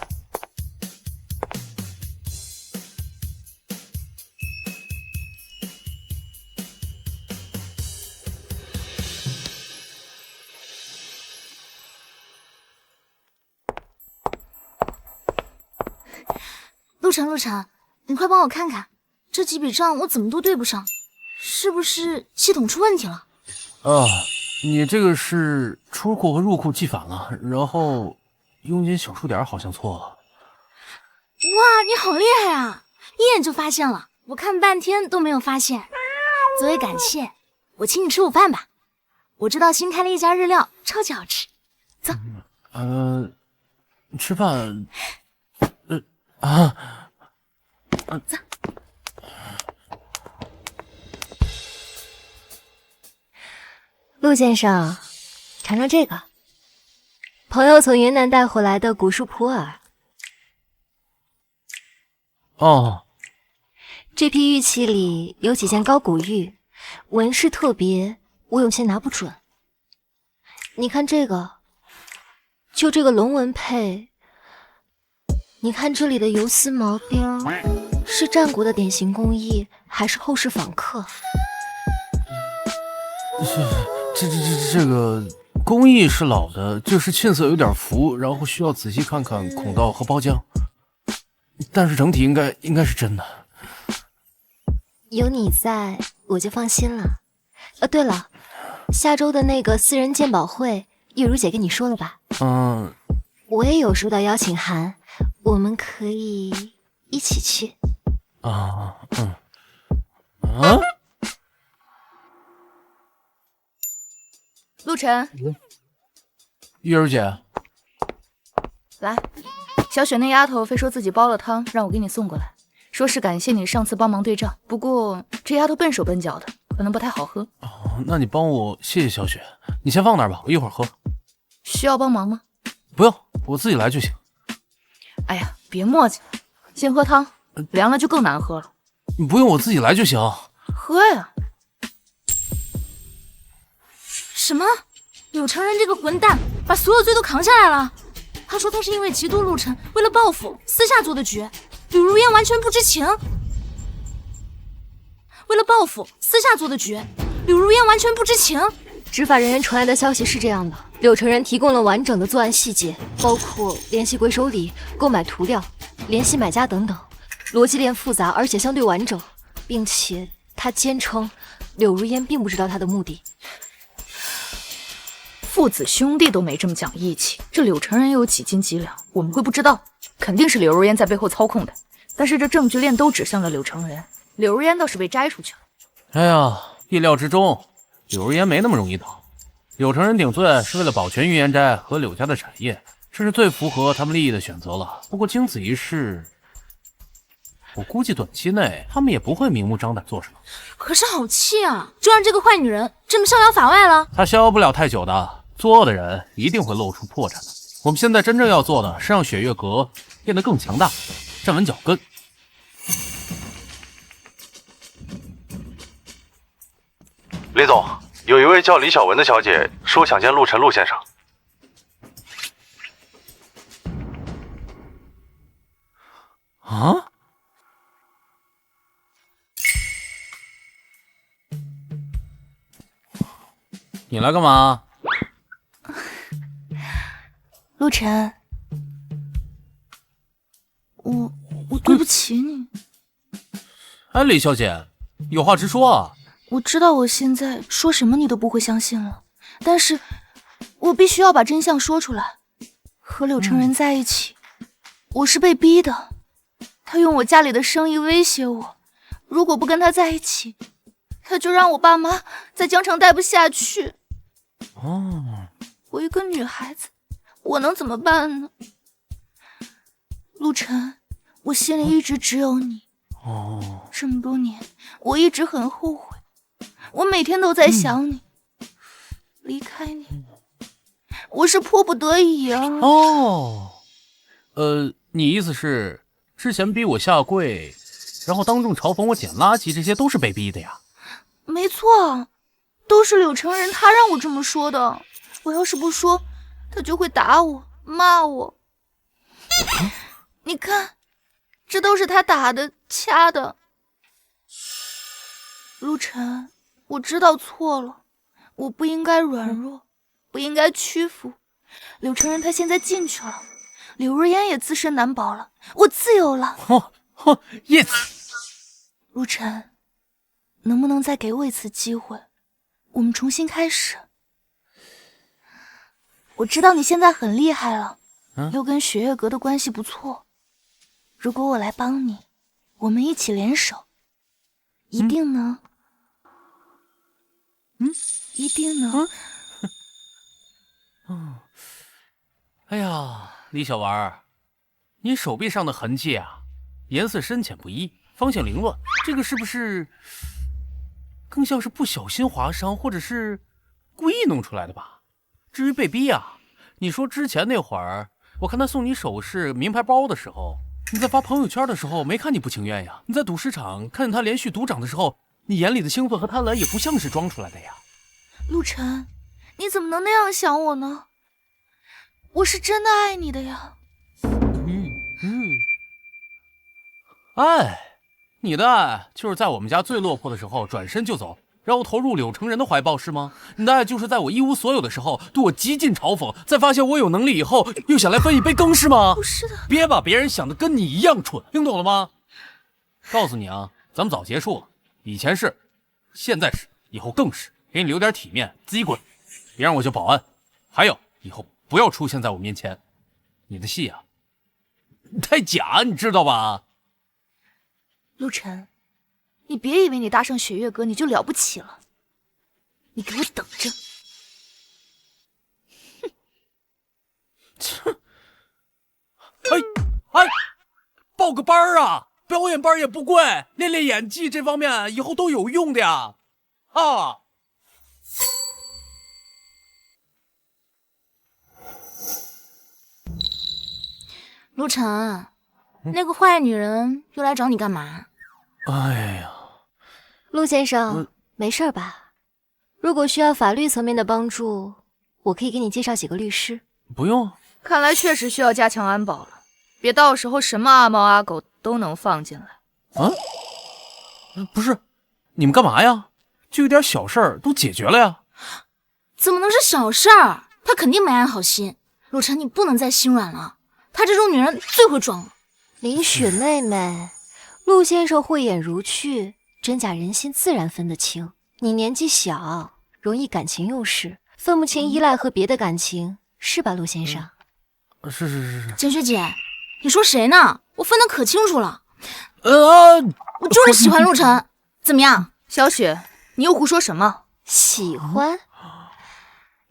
Speaker 6: 陆晨，你快帮我看看，这几笔账我怎么都对不上，是不是系统出问题了？
Speaker 10: 你这个是出库和入库记反了，然后佣金小数点好像错了。
Speaker 6: 哇，你好厉害啊！一眼就发现了，我看半天都没有发现。作为感谢，我请你吃午饭吧。我知道新开了一家日料，超级好吃。走。
Speaker 10: 吃饭。
Speaker 6: 走。
Speaker 4: 陆先生，尝尝这个，朋友从云南带回来的古树普洱。
Speaker 10: 哦，
Speaker 4: 这批玉器里有几件高古玉，纹饰特别，我有些拿不准。你看这个，就这个龙纹配，你看这里的游丝毛边，是战国的典型工艺，还是后世仿刻？
Speaker 10: 这个工艺是老的，就是沁色有点浮，然后需要仔细看看孔道和包浆，但是整体应该是真的。
Speaker 4: 有你在，我就放心了。对了，下周的那个私人鉴宝会，月如姐跟你说了吧？我也有收到邀请函，我们可以一起去。
Speaker 8: 陆晨，
Speaker 10: 月如姐，
Speaker 8: 来，小雪那丫头非说自己煲了汤，让我给你送过来，说是感谢你上次帮忙对账。不过这丫头笨手笨脚的，可能不太好喝。
Speaker 10: 那你帮我谢谢小雪，你先放那儿吧，我一会儿喝。
Speaker 8: 需要帮忙吗？
Speaker 10: 不用，我自己来就行。
Speaker 8: 哎呀，别磨叽了，先喝汤，凉了就更难喝了。
Speaker 10: 你不用，我自己来就行。
Speaker 8: 喝呀！
Speaker 6: 什么？柳承人这个混蛋把所有罪都扛下来了。他说他是因为嫉妒陆晨，为了报复私下做的局，柳如烟完全不知情。为了报复私下做的局，柳如烟完全不知情。
Speaker 4: 执法人员传来的消息是这样的：柳承人提供了完整的作案细节，包括联系鬼手礼、购买涂料、联系买家等等，逻辑链复杂而且相对完整，并且他坚称柳如烟并不知道他的目的。
Speaker 8: 父子兄弟都没这么讲义气，这柳承人又有几斤几两，我们会不知道？肯定是柳如烟在背后操控的。但是这证据链都指向了柳承人，柳如烟倒是被摘出去了。
Speaker 10: 哎呀，意料之中，柳如烟没那么容易倒。柳承人顶罪是为了保全玉烟斋和柳家的产业，这是最符合他们利益的选择了。不过经此一事，我估计短期内他们也不会明目张胆做什么。
Speaker 6: 可是好气啊，就让这个坏女人这么逍遥法外了。
Speaker 10: 她逍遥不了太久的，作恶的人一定会露出破绽的。我们现在真正要做的是让雪月阁变得更强大，站稳脚跟。
Speaker 5: 李总，有一位叫李小文的小姐说想见陆晨陆先生。
Speaker 10: 啊？你来干嘛？
Speaker 6: 陆晨，我对不起你。
Speaker 10: 哎，李小姐，有话直说啊。
Speaker 6: 我知道我现在说什么你都不会相信了，但是我必须要把真相说出来。和柳承人在一起，我是被逼的。他用我家里的生意威胁我，如果不跟他在一起，他就让我爸妈在江城待不下去。我一个女孩子，我能怎么办呢？陆晨，我心里一直只有你。这么多年，我一直很后悔，我每天都在想你。离开你，我是迫不得已啊。
Speaker 10: 你意思是之前逼我下跪，然后当众嘲讽我捡垃圾，这些都是被逼的呀？
Speaker 6: 没错，都是柳承人他让我这么说的。我要是不说，他就会打我骂我。你看，这都是他打的掐的。陆晨，我知道错了，我不应该软弱，不应该屈服。柳承人他现在进去了，柳如烟也自身难保了，我自由了。
Speaker 7: yes。
Speaker 8: 陆晨，能不能再给我一次机会，我们重新开始？我知道你现在很厉害了，又跟雪月阁的关系不错。如果我来帮你，我们一起联手，一定能，一定能。
Speaker 10: 哎呀，李小丸儿，你手臂上的痕迹啊，颜色深浅不一，方向凌乱，这个是不是更像是不小心划伤，或者是故意弄出来的吧？至于被逼啊，你说之前那会儿，我看他送你首饰、名牌包的时候，你在发朋友圈的时候，没看你不情愿呀。你在赌石场看见他连续赌涨的时候，你眼里的兴奋和贪婪也不像是装出来的呀。
Speaker 8: 陆晨，你怎么能那样想我呢？我是真的爱你的呀。
Speaker 10: 爱，你的爱就是在我们家最落魄的时候转身就走，然后投入柳成人的怀抱，是吗？你的爱就是在我一无所有的时候对我极尽嘲讽，在发现我有能力以后又想来分一杯羹，是吗？
Speaker 8: 不是的，
Speaker 10: 别把别人想的跟你一样蠢，听懂了吗？告诉你啊，咱们早结束了，以前是，现在是，以后更是，给你留点体面，自己滚，别让我叫保安。还有，以后不要出现在我面前，你的戏啊，太假，你知道吧？
Speaker 8: 陆晨，你别以为你搭上雪月阁你就了不起了，你给我等着！
Speaker 10: 哼！哎，报个班啊！表演班也不贵，练练演技这方面以后都有用的呀！啊！
Speaker 6: 陆晨，那个坏女人又来找你干嘛？
Speaker 10: 哎呀，
Speaker 4: 陆先生，没事吧？如果需要法律层面的帮助，我可以给你介绍几个律师。
Speaker 10: 不用。
Speaker 8: 看来确实需要加强安保了，别到时候什么阿猫阿狗都能放进来。
Speaker 10: 啊？不是，你们干嘛呀？就一点小事儿都解决了呀？
Speaker 6: 怎么能是小事儿？她肯定没安好心。陆晨，你不能再心软了，她这种女人最会装了。
Speaker 4: 林雪妹妹，陆先生慧眼如炬，真假人心自然分得清。你年纪小，容易感情用事，分不清依赖和别的感情，是吧，陆先生？
Speaker 10: 是。
Speaker 6: 简学姐，你说谁呢？我分得可清楚了。我就是喜欢陆晨，怎么样？
Speaker 8: 小雪，你又胡说什么？
Speaker 4: 喜欢？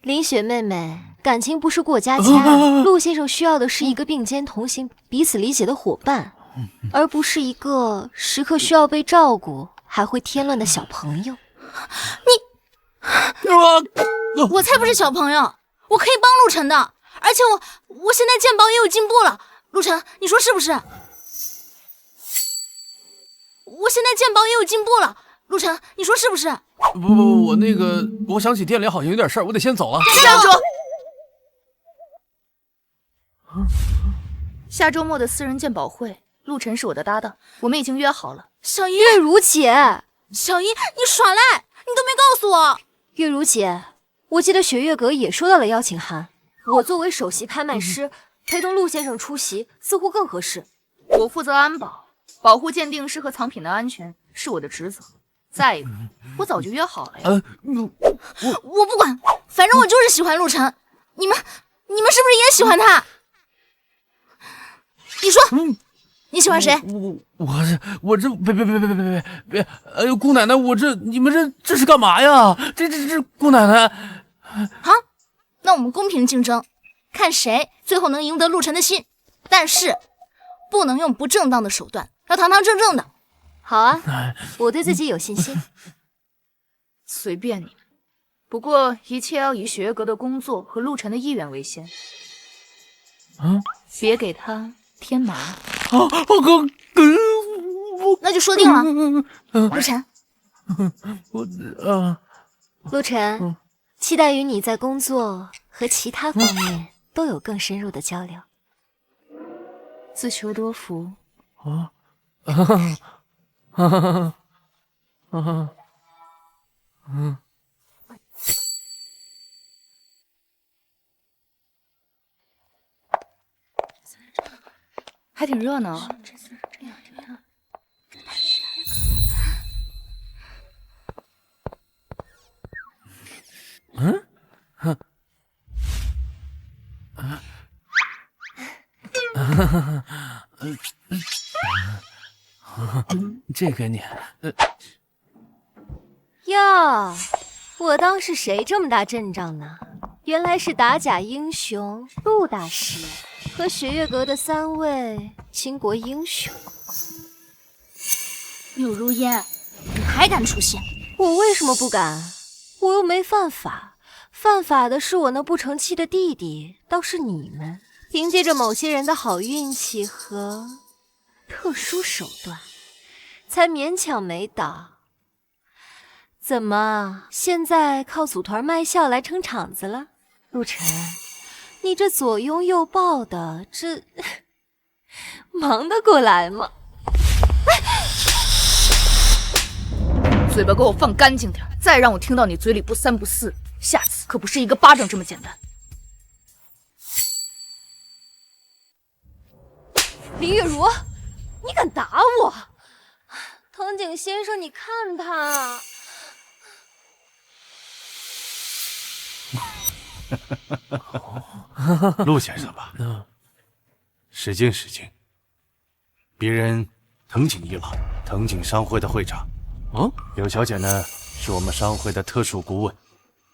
Speaker 4: 林雪妹妹，感情不是过家家，陆先生需要的是一个并肩同行、彼此理解的伙伴，而不是一个时刻需要被照顾还会添乱的小朋友。
Speaker 6: 我才不是小朋友，我可以帮陆晨的，而且我现在鉴宝也有进步了。陆晨，你说是不是？我现在鉴宝也有进步了，陆晨，你说是不是？
Speaker 10: 不，我想起店里好像有点事儿，我得先走了。
Speaker 8: 站住！下周末的私人鉴宝会，陆晨是我的搭档，我们已经约好了。
Speaker 6: 小姨，
Speaker 4: 月如姐，
Speaker 6: 小姨，你耍赖，你都没告诉我。
Speaker 4: 月如姐，我记得雪月阁也收到了邀请函，我作为首席拍卖师，陪同陆先生出席似乎更合适。
Speaker 8: 我负责安保，保护鉴定师和藏品的安全是我的职责。再一个，我早就约好了呀。
Speaker 6: 我不管，反正我就是喜欢陆晨。你们是不是也喜欢他？你说，你喜欢谁？
Speaker 10: 我这别！哎呦，姑奶奶，你们这是干嘛呀？这姑奶奶。
Speaker 6: 好，那我们公平竞争，看谁最后能赢得陆晨的心，但是不能用不正当的手段，要堂堂正正的。
Speaker 4: 好啊，我对自己有信心。
Speaker 8: 随便你，不过一切要以雪月阁的工作和陆晨的意愿为先。别给他添麻烦。
Speaker 6: 那就说定了，陆晨。
Speaker 4: 陆晨，期待与你在工作和其他方面都有更深入的交流。
Speaker 8: 自求多福。还挺热闹。
Speaker 10: 这给你。
Speaker 4: 哟，我当是谁这么大阵仗呢？原来是打假英雄陆大师和雪月阁的3位倾国英雄。
Speaker 6: 柳如烟，你还敢出现？
Speaker 4: 我为什么不敢？我又没犯法，犯法的是我那不成器的弟弟，倒是你们凭借着某些人的好运气和特殊手段，才勉强没倒。怎么，现在靠组团卖笑来撑场子了？陆晨，你这左拥右抱的，这忙得过来吗？
Speaker 8: 嘴巴给我放干净点，再让我听到你嘴里不三不四，下次可不是一个巴掌这么简单。
Speaker 4: 林月如，你敢打我？藤井先生，你看他。
Speaker 5: 陆先生吧，使劲使劲。别人藤井一郎，藤井商会的会长。柳小姐呢，是我们商会的特殊顾问，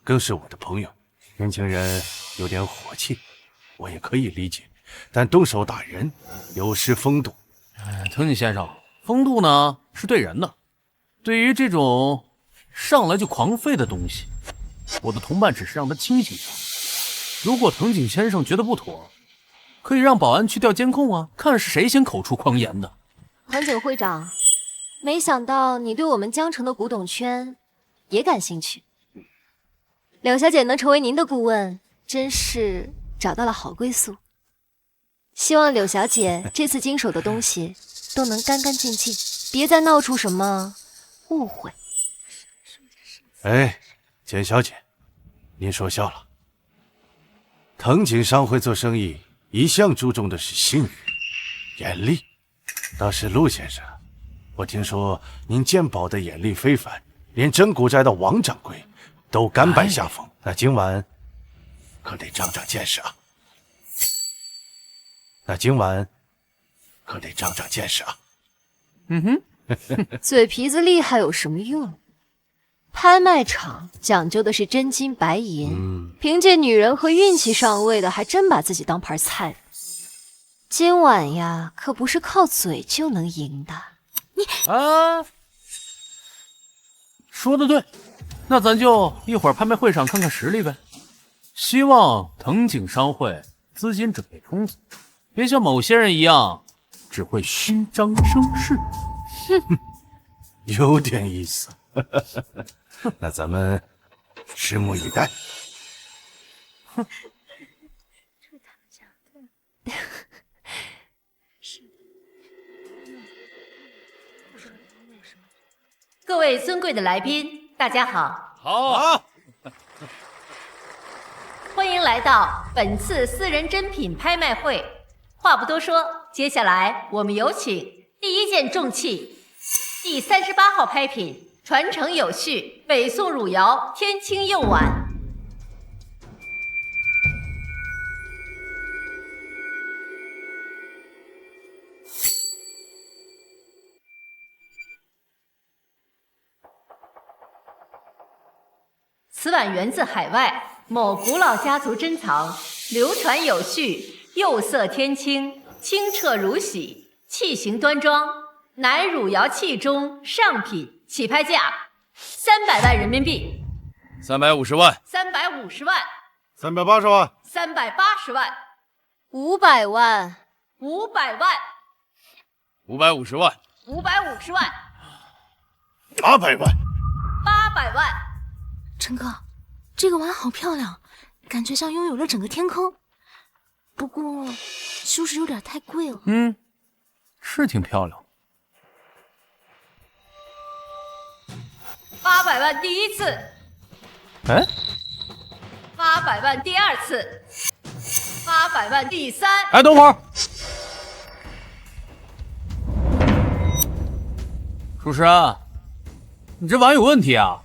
Speaker 5: 更是我的朋友。年轻人有点火气，我也可以理解，但动手打人有失风度。
Speaker 10: 藤井先生，风度呢是对人的，对于这种上来就狂吠的东西，我的同伴只是让他清醒一下。如果藤井先生觉得不妥，可以让保安去调监控啊，看是谁先口出狂言的。
Speaker 4: 藤井会长，没想到你对我们江城的古董圈也感兴趣。柳小姐能成为您的顾问，真是找到了好归宿。希望柳小姐这次经手的东西都能干干净净，别再闹出什么误会。
Speaker 5: 哎，简小姐，您说笑了。藤井商会做生意一向注重的是信誉、严厉。倒是陆先生，我听说您鉴宝的眼力非凡，连真古斋的王掌柜都甘拜下风。那今晚可得长长见识啊！
Speaker 4: 嘴皮子厉害有什么用？拍卖场讲究的是真金白银，凭借女人和运气上位的，还真把自己当盘菜了。今晚呀，可不是靠嘴就能赢的。
Speaker 10: 说的对，那咱就一会儿拍卖会上看看实力呗。希望藤井商会资金准备充足，别像某些人一样只会虚张声势。
Speaker 5: 有点意思。那咱们拭目以待。
Speaker 13: 各位尊贵的来宾，大家好！
Speaker 10: 好，
Speaker 13: 欢迎来到本次私人珍品拍卖会。话不多说，接下来我们有请第一件重器，第38号拍品，传承有序，北宋汝窑天青釉碗。此碗源自海外某古老家族珍藏，流传有序，釉色天青，清澈如洗，器型端庄，乃汝窑器中上品，起拍价300万人民币
Speaker 1: 350万
Speaker 13: ，350万
Speaker 5: ，380万
Speaker 13: ，380万
Speaker 4: ，500万
Speaker 13: ，500万
Speaker 1: ，550万
Speaker 13: ，550万
Speaker 5: ，800万
Speaker 13: ，800万。
Speaker 6: 陈哥，这个碗好漂亮，感觉像拥有了整个天空。不过，是不是有点太贵了？
Speaker 10: 是挺漂亮。
Speaker 13: 800万第一次，800万第二次，800万第三。
Speaker 10: 哎，等会儿，主持人，你这碗有问题啊！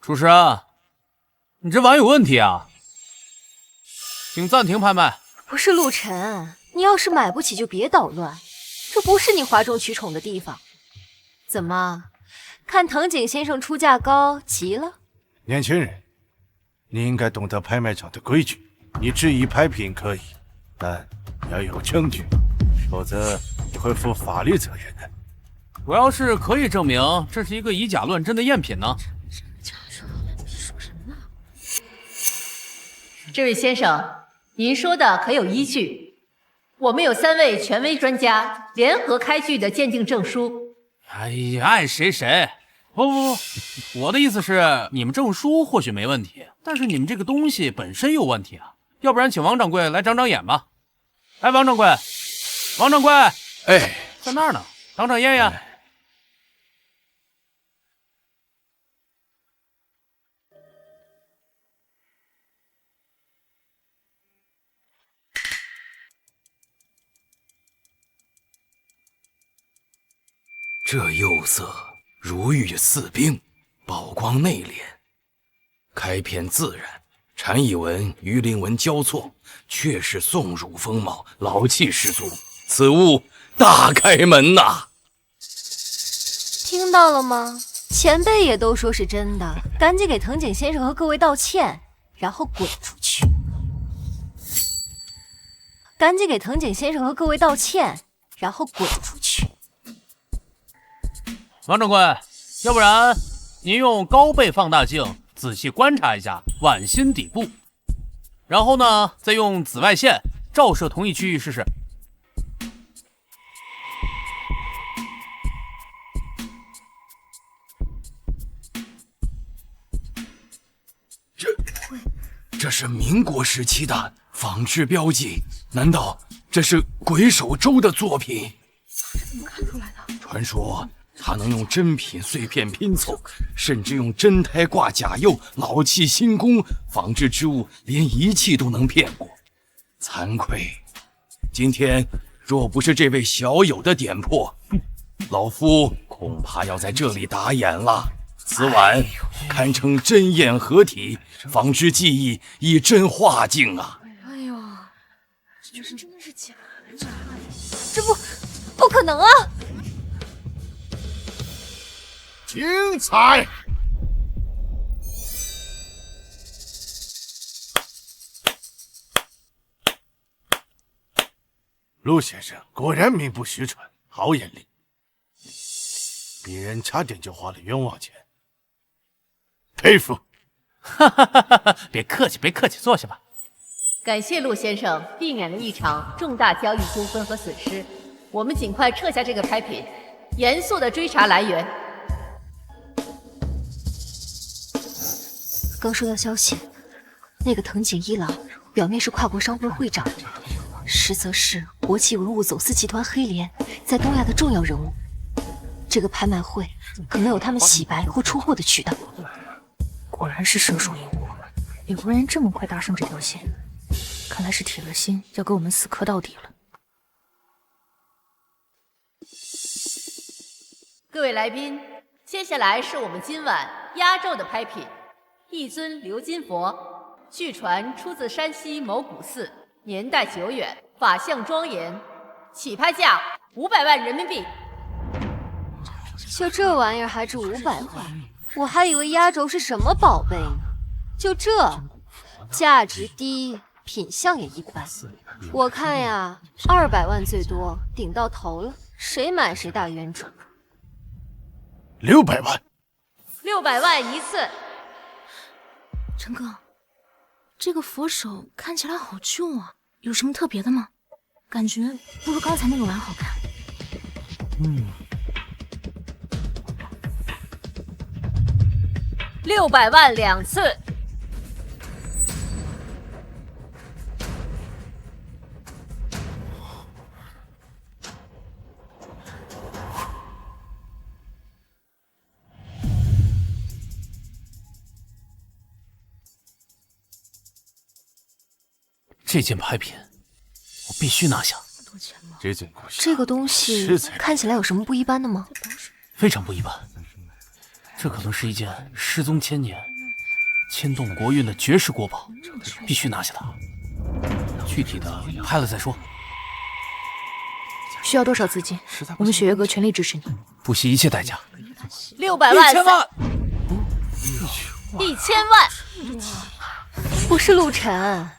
Speaker 10: 主持人，你这碗有问题啊！请暂停拍卖。
Speaker 4: 不是陆晨，你要是买不起就别捣乱，这不是你哗众取宠的地方。怎么，看藤井先生出价高，急了？
Speaker 5: 年轻人，你应该懂得拍卖场的规矩。你质疑拍品可以，但要有证据，否则你会负法律责任的。
Speaker 10: 我要是可以证明这是一个以假乱真的赝品呢？
Speaker 6: 说什么呢？
Speaker 13: 这位先生，您说的可有依据？我们有3位权威专家联合开具的鉴定证书。
Speaker 10: 哎呀，爱谁谁。不，我的意思是，你们证书或许没问题，但是你们这个东西本身有问题啊。要不然请王掌柜来长长眼吧。哎，王掌柜，王掌柜，
Speaker 1: 哎，
Speaker 10: 在那儿呢，长长眼呀。
Speaker 1: 这釉色如玉似冰，宝光内敛，开片自然，蝉翼纹、鱼鳞纹交错，却是宋儒风貌，老气十足。此物大开门呐！
Speaker 4: 听到了吗？前辈也都说是真的，赶紧给藤井先生和各位道歉，然后滚出去。赶紧给藤井先生和各位道歉，然后滚出去。
Speaker 10: 王掌柜，要不然您用高倍放大镜仔细观察一下碗心底部，然后呢，再用紫外线照射同一区域试试。
Speaker 1: 这是民国时期的仿制标记，难道这是鬼手周的作品？
Speaker 6: 怎么看出来的？
Speaker 1: 传说他能用真品碎片拼凑，甚至用真胎挂假釉，老气新工，仿制之物连仪器都能骗过。惭愧，今天若不是这位小友的点破，老夫恐怕要在这里打眼了。此碗堪称真赝合体，仿制技艺亦真画境啊！
Speaker 6: 哎呦，这真的是假的？
Speaker 4: 这不可能啊！
Speaker 5: 精彩！陆先生果然名不虚传，好眼力。鄙人差点就花了冤枉钱，佩服。
Speaker 10: 哈哈哈哈！别客气，别客气，坐下吧。
Speaker 13: 感谢陆先生避免了一场重大交易纠纷和损失，我们尽快撤下这个拍品，严肃地追查来源。
Speaker 4: 刚收到消息，那个藤井一郎表面是跨国商会会长，实则是国际文物走私集团黑莲在东亚的重要人物。这个拍卖会可能有他们洗白或出货的渠道。
Speaker 6: 果然是蛇鼠一窝，柳夫人这么快搭上这条线，看来是铁了心要跟我们死磕到底了。
Speaker 13: 各位来宾，接下来是我们今晚压轴的拍品，一尊鎏金佛，据传出自山西某古寺，年代久远，法相庄严，起拍价500万人民币。
Speaker 4: 就这玩意儿还值500万？我还以为压轴是什么宝贝呢。就这，价值低，品相也一般。我看呀，200万最多，顶到头了，谁买谁大冤种。
Speaker 5: 600万
Speaker 13: ，600万一次。
Speaker 6: 陈哥，这个佛手看起来好旧啊，有什么特别的吗？感觉不如刚才那个碗好看。
Speaker 13: 600万2次。
Speaker 10: 这件拍品，我必须拿下。
Speaker 6: 多钱吗？
Speaker 5: 这件故事，
Speaker 4: 这个东西看起来有什么不一般的吗？
Speaker 10: 非常不一般，这可能是一件失踪千年、牵动国运的绝世国宝，必须拿下它。
Speaker 7: 具体的拍了再说。
Speaker 8: 需要多少资金？我们雪月阁全力支持你，
Speaker 7: 不惜一切代价。
Speaker 6: 600万
Speaker 7: ，1000万
Speaker 6: ，1000万。
Speaker 4: 不是陆晨，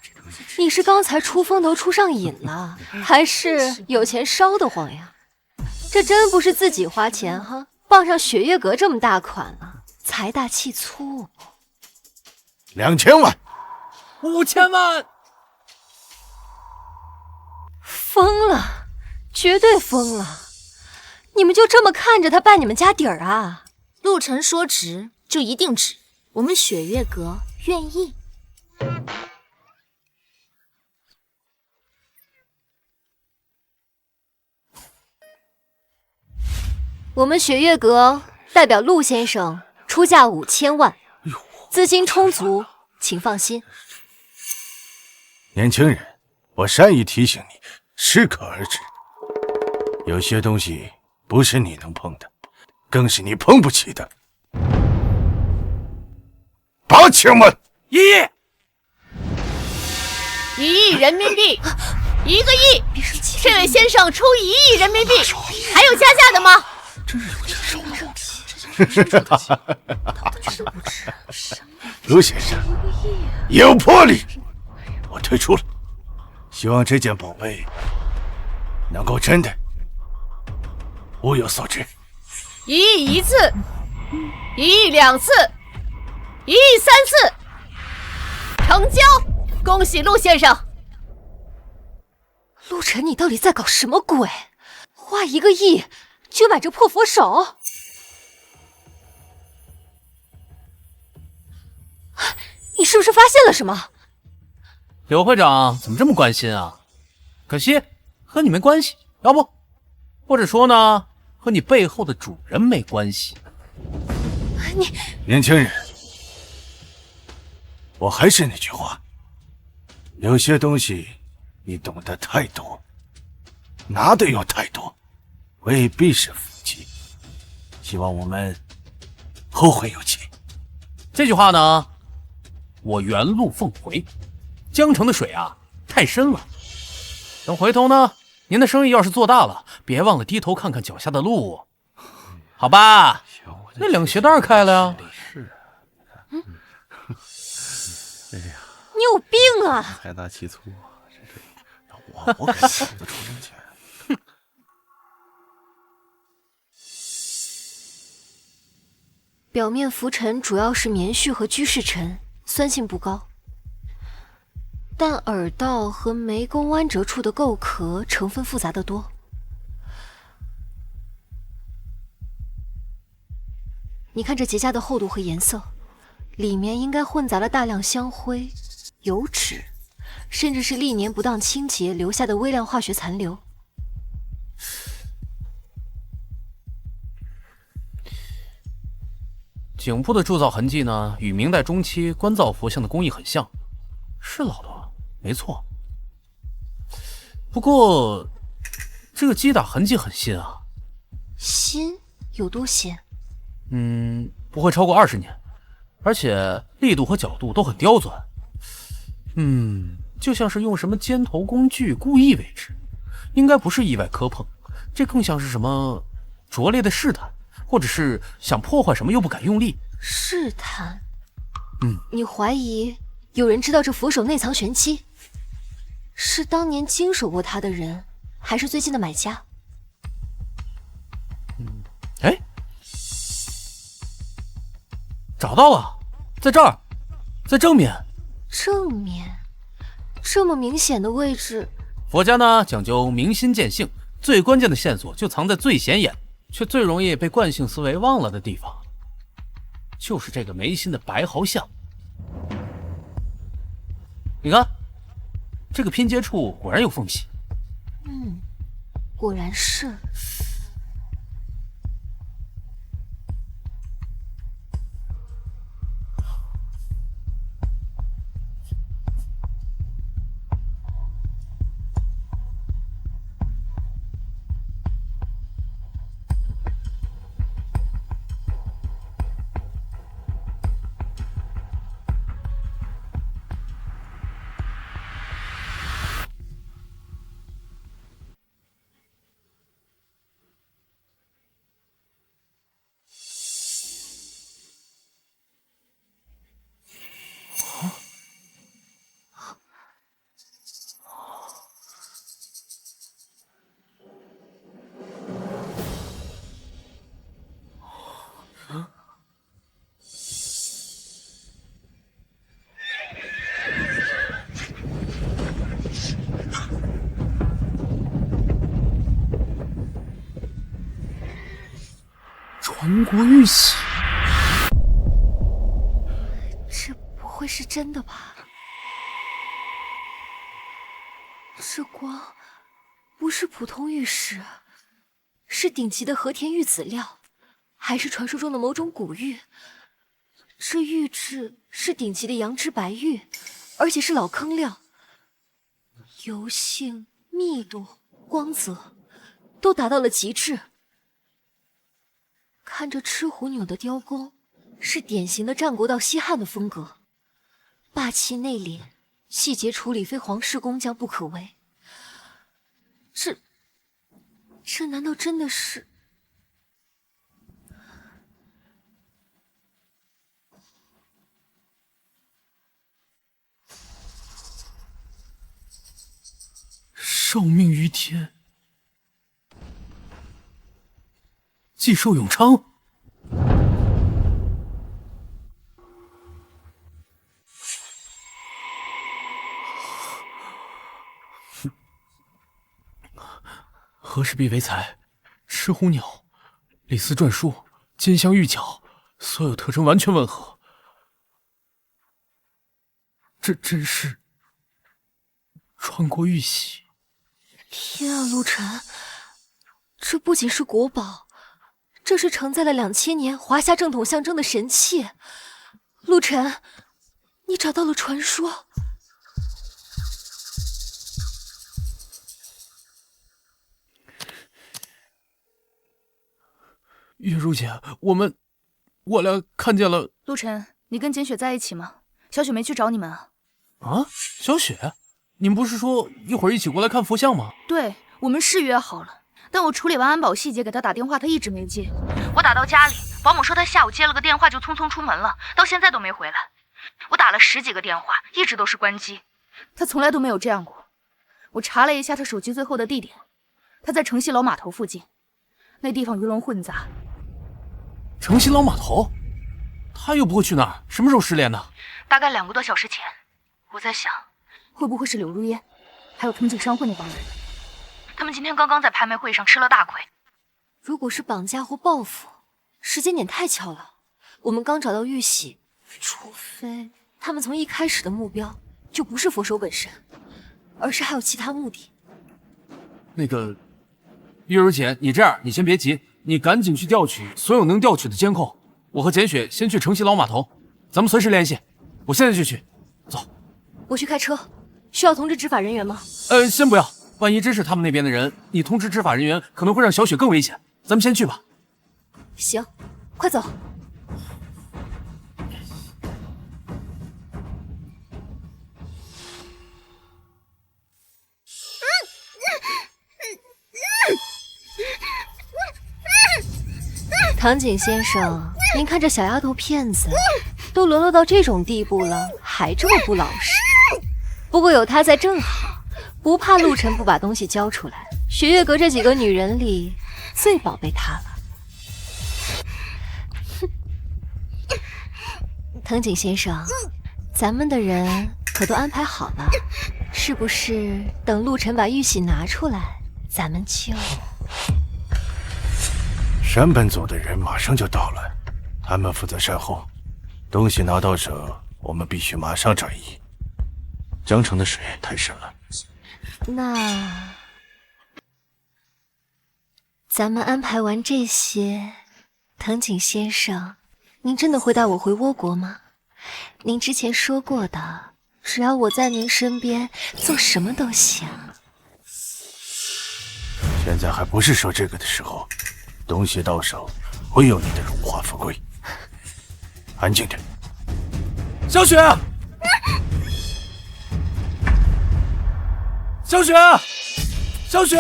Speaker 4: 你是刚才出风头出上瘾了，还是有钱烧得慌呀？这真不是自己花钱哈，傍上雪月阁这么大款了，财大气粗。
Speaker 5: 2000万
Speaker 7: ，5000万，
Speaker 4: 疯了，绝对疯了！你们就这么看着他败你们家底儿啊？
Speaker 6: 陆晨说值就一定值，我们雪月阁愿意。
Speaker 4: 我们雪月阁代表陆先生出价5000万，资金充足，请放心。
Speaker 5: 年轻人，我善意提醒你，适可而止。有些东西不是你能碰的，更是你碰不起的。8000万
Speaker 7: ，1亿
Speaker 6: ，1亿人民币，1个亿。这位先生出1亿人民币，还有加价的吗？
Speaker 5: 真是有钱收入。陆先生，有魄力，我退出了。希望这件宝贝能够真的物有所值。
Speaker 6: 1亿1次，1亿2次，1亿3次，成交！恭喜陆先生。
Speaker 4: 陆晨，你到底在搞什么鬼？花1个亿就买这破佛手？你是不是发现了什么？
Speaker 10: 柳会长怎么这么关心啊？可惜和你没关系，要不，或者说呢，和你背后的主人没关系。
Speaker 4: 你
Speaker 5: 年轻人，我还是那句话，有些东西你懂得太多，拿的又太多，未必是福气。希望我们后会有期。
Speaker 10: 这句话呢，我原路奉回。江城的水啊，太深了。等回头呢，您的生意要是做大了，别忘了低头看看脚下的路，好吧？那2个鞋带开了呀。
Speaker 5: 是。哎呀，
Speaker 4: 你有病啊！
Speaker 5: 财大气粗啊！我敢收得出这钱。
Speaker 4: 表面浮尘主要是棉絮和居士尘，酸性不高。但耳道和眉沟弯折处的垢壳成分复杂得多。你看这结痂的厚度和颜色，里面应该混杂了大量香灰、油脂，甚至是历年不当清洁留下的微量化学残留。
Speaker 10: 颈部的铸造痕迹呢，与明代中期官造佛像的工艺很像，是老的。没错，不过这个击打痕迹很新啊。
Speaker 4: 新有多新？
Speaker 10: 不会超过20年，而且力度和角度都很刁钻。就像是用什么尖头工具故意为之，应该不是意外磕碰，这更像是什么拙劣的试探，或者是想破坏什么又不敢用力。
Speaker 4: 试探？你怀疑有人知道这佛手内藏玄机？是当年经手过它的人，还是最近的买家？
Speaker 10: 找到了，在这儿，在正面。
Speaker 4: 正面？这么明显的位置？
Speaker 10: 佛家呢讲究明心见性，最关键的线索就藏在最显眼，却最容易被惯性思维忘了的地方，就是这个眉心的白毫像。你看，这个拼接处果然有缝隙。
Speaker 4: 果然是。
Speaker 2: 传国玉玺，
Speaker 4: 这不会是真的吧？这光不是普通玉石，是顶级的和田玉籽料，还是传说中的某种古玉？这玉质是顶级的羊脂白玉，而且是老坑料，油性、密度、光泽都达到了极致。看着赤狐钮的雕工，是典型的战国到西汉的风格，霸气内敛，细节处理非皇室工匠不可为。这难道真的是？
Speaker 2: 受命于天，既寿永昌。和氏璧为材，赤狐鸟，李斯篆书，金镶玉角，所有特征完全吻合。这真是传国玉玺！
Speaker 4: 天啊，陆晨，这不仅是国宝，这是承载了2000年华夏正统象征的神器。陆晨，你找到了传说。
Speaker 2: 月如姐，我俩看见了。
Speaker 8: 陆晨，你跟简雪在一起吗？小雪没去找你们啊？
Speaker 2: 啊，小雪，你们不是说一会儿一起过来看佛像吗？
Speaker 8: 对，我们是约好了，但我处理完安保细节给他打电话，他一直没接。我打到家里，保姆说他下午接了个电话就匆匆出门了，到现在都没回来。我打了10几个电话，一直都是关机。他从来都没有这样过。我查了一下他手机最后的地点，他在城西老码头附近，那地方鱼龙混杂。
Speaker 2: 城西老码头？他又不会去那儿，什么时候失联的？
Speaker 8: 大概2个多小时前。我在想，会不会是柳如烟，还有藤井商会那帮人？他们今天刚刚在拍卖会上吃了大亏。
Speaker 4: 如果是绑架或报复，时间点太巧了。我们刚找到玉玺，除非他们从一开始的目标就不是佛手本身，而是还有其他目的。
Speaker 2: 那个，月如姐，你这样，你先别急，你赶紧去调取所有能调取的监控。我和简雪先去城西老码头，咱们随时联系。我现在就去，走。
Speaker 4: 我去开车，需要通知执法人员吗？
Speaker 2: 先不要，万一真是他们那边的人，你通知执法人员可能会让小雪更危险。咱们先去吧。
Speaker 4: 行，快走。唐景先生，您看这小丫头片子都沦落到这种地步了，还这么不老实。不过有她在正好，不怕陆晨不把东西交出来。雪月阁这几个女人里，最宝贝她了。藤井先生，咱们的人可都安排好了，是不是等陆晨把玉玺拿出来，咱们就……
Speaker 5: 山本组的人马上就到了，他们负责善后，东西拿到手，我们必须马上转移。江城的水太深了，
Speaker 4: 那咱们安排完这些，藤井先生，您真的会带我回倭国吗？您之前说过的，只要我在您身边，做什么都行。
Speaker 5: 现在还不是说这个的时候。东西到手，会有你的荣华富贵。安静点。
Speaker 2: 小雪，小雪，小雪，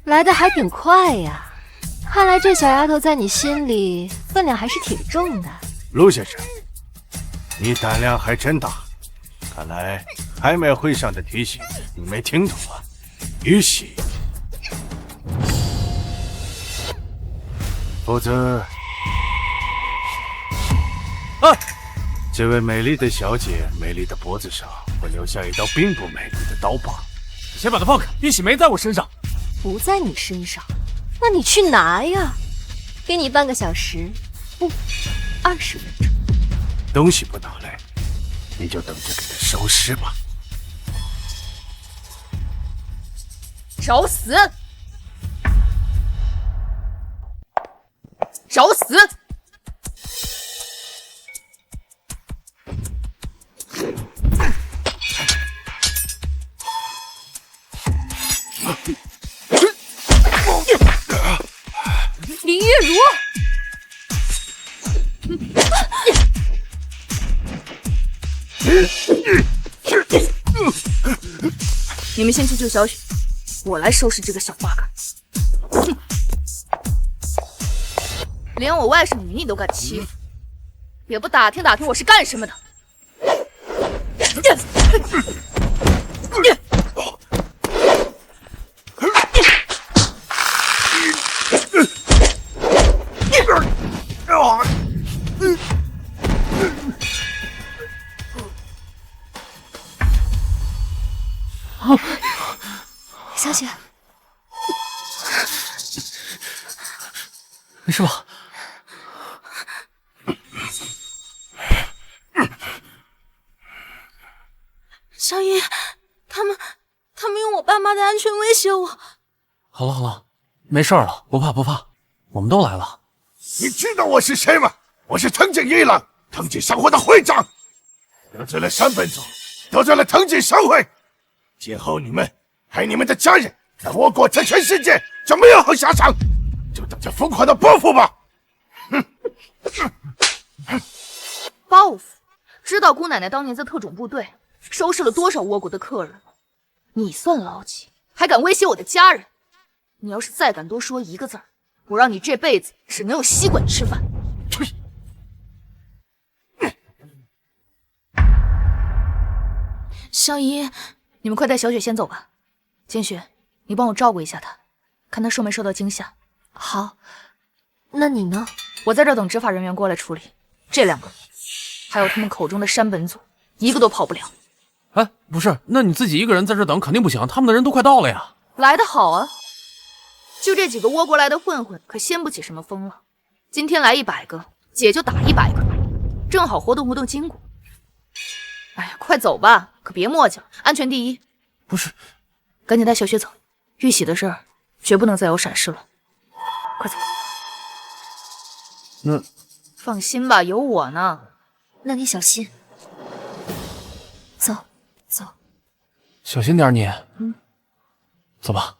Speaker 4: 来的还挺快呀！看来这小丫头在你心里分量还是挺重的。
Speaker 5: 陆先生，你胆量还真大，看来拍卖会上的提醒你没听懂啊。玉玺。否则，这位美丽的小姐美丽的脖子上会留下一道并不美丽的刀疤。
Speaker 2: 先把她放开，玉玺没在我身上。
Speaker 4: 不在你身上，那你去拿呀，给你半个小时，不，20分钟。
Speaker 5: 东西不拿来，你就等着给他收尸吧。
Speaker 8: 找死！找死！
Speaker 6: 林月如，
Speaker 8: 你们先去救小雪，我来收拾这个小八嘎。哼，连我外甥女你都敢欺负，也不打听打听我是干什么的。
Speaker 4: 小雪，
Speaker 7: 没事吧？
Speaker 6: 小姨，他们用我爸妈的安全威胁我。
Speaker 7: 好了好了，没事了，不怕不怕，我们都来了。
Speaker 5: 你知道我是谁吗？我是藤井一郎，藤井商会的会长。得罪了山本组，得罪了藤井商会，今后你们还有你们的家人在我国这全世界就没有好下场，就等着疯狂的报复吧！
Speaker 8: 报复？知道姑奶奶当年在特种部队收拾了多少倭国的客人？你算老几？还敢威胁我的家人？你要是再敢多说一个字儿，我让你这辈子只能用吸管吃饭！
Speaker 6: 小姨，
Speaker 8: 你们快带小雪先走吧。千雪，你帮我照顾一下她，看她受没受到惊吓。
Speaker 4: 好，那你呢？
Speaker 8: 我在这等执法人员过来处理。这2个，还有他们口中的山本组，一个都跑不了。
Speaker 7: 哎，不是，那你自己一个人在这等肯定不行，他们的人都快到了呀。
Speaker 8: 来得好啊！就这几个倭国来的混混，可掀不起什么风浪。今天来100个，姐就打100个，正好活动活动筋骨。哎呀，快走吧，可别磨叽了，安全第一。
Speaker 7: 不是，
Speaker 8: 赶紧带小雪走，玉玺的事儿绝不能再有闪失了。快走。
Speaker 7: 那
Speaker 8: 放心吧，有我呢。
Speaker 4: 那你小心。走走，
Speaker 7: 小心点你。走吧。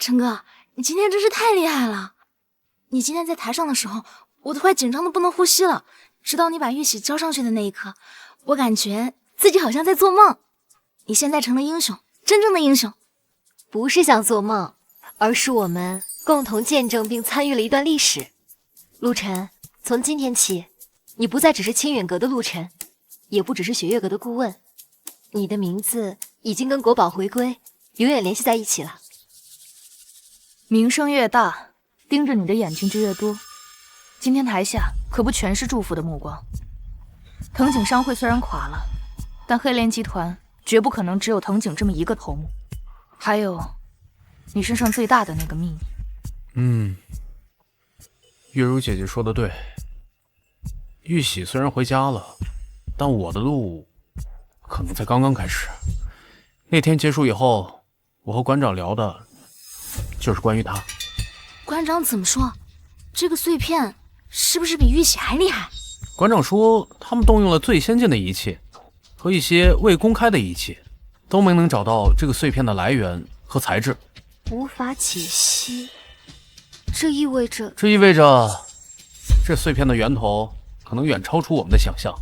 Speaker 6: 陈哥，你今天真是太厉害了！你今天在台上的时候，我都快紧张的不能呼吸了。直到你把玉玺交上去的那一刻，我感觉自己好像在做梦。你现在成了英雄，真正的英雄。
Speaker 4: 不是想做梦，而是我们共同见证并参与了一段历史。陆晨，从今天起，你不再只是清远阁的陆晨，也不只是雪月阁的顾问，你的名字已经跟国宝回归永远联系在一起了。
Speaker 8: 名声越大，盯着你的眼睛就越多。今天台下可不全是祝福的目光。藤井商会虽然垮了，但黑莲集团绝不可能只有藤井这么一个头目。还有，你身上最大的那个秘密。
Speaker 7: 月如姐姐说的对，玉玺虽然回家了，但我的路可能才刚刚开始。那天结束以后，我和馆长聊的就是关于他。
Speaker 6: 馆长怎么说？这个碎片是不是比玉玺还厉害？
Speaker 7: 馆长说他们动用了最先进的仪器和一些未公开的仪器，都没能找到这个碎片的来源和材质，
Speaker 4: 无法解析。这意味着
Speaker 7: 这碎片的源头可能远超出我们的想象。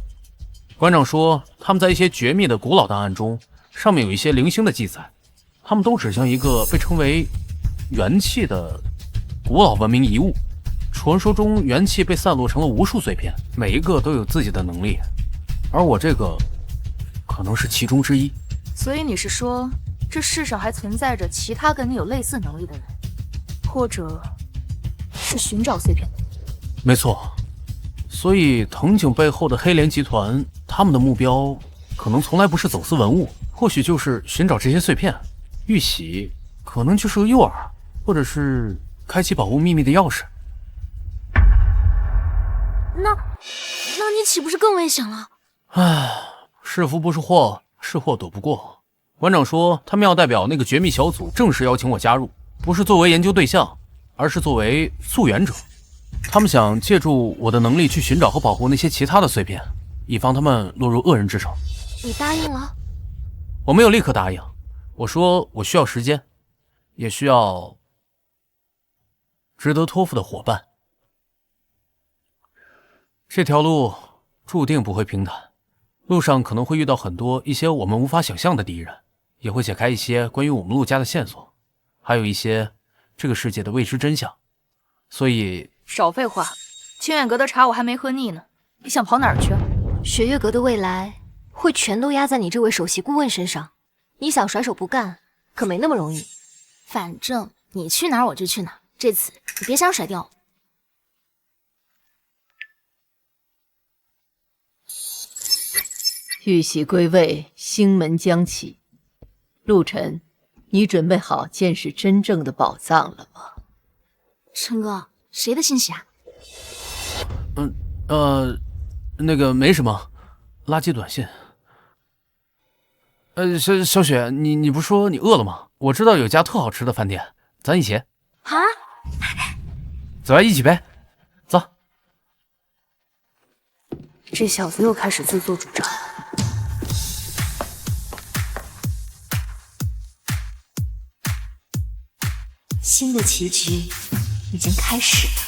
Speaker 7: 馆长说他们在一些绝密的古老档案中，上面有一些零星的记载，他们都指向一个被称为元气的古老文明遗物。传说中元气被散落成了无数碎片，每一个都有自己的能力，而我这个可能是其中之一。
Speaker 8: 所以你是说，这世上还存在着其他跟你有类似能力的人，或者是寻找碎片。
Speaker 10: 没错，所以藤井背后的黑莲集团，他们的目标可能从来不是走私文物，或许就是寻找这些碎片。玉玺可能就是个诱饵，或者是开启保护秘密的钥匙。
Speaker 6: 那你岂不是更危险了？
Speaker 10: 唉，是福不是祸，是祸躲不过。馆长说他们要代表那个绝密小组正式邀请我加入，不是作为研究对象，而是作为溯源者。他们想借助我的能力去寻找和保护那些其他的碎片，以防他们落入恶人之手。
Speaker 4: 你答应了？
Speaker 10: 我没有立刻答应，我说我需要时间，也需要值得托付的伙伴。这条路注定不会平坦，路上可能会遇到一些我们无法想象的敌人，也会解开一些关于我们陆家的线索，还有一些这个世界的未知真相。所以
Speaker 8: 少废话，清远阁的茶我还没喝腻呢，你想跑哪儿去？
Speaker 4: 雪月阁的未来会全都压在你这位首席顾问身上，你想甩手不干，可没那么容易。
Speaker 6: 反正你去哪儿我就去哪儿，这次你别想甩掉我。
Speaker 13: 玉玺归位，星门将起。陆晨，你准备好见识真正的宝藏了吗？
Speaker 6: 陈哥，谁的信息啊？
Speaker 10: 那个没什么，垃圾短信。小雪，你不是说你饿了吗？我知道有家特好吃的饭店，咱一起。
Speaker 6: 啊？
Speaker 10: 走啊，一起呗，走。
Speaker 8: 这小子又开始自作主张。
Speaker 4: 新的棋局已经开始了。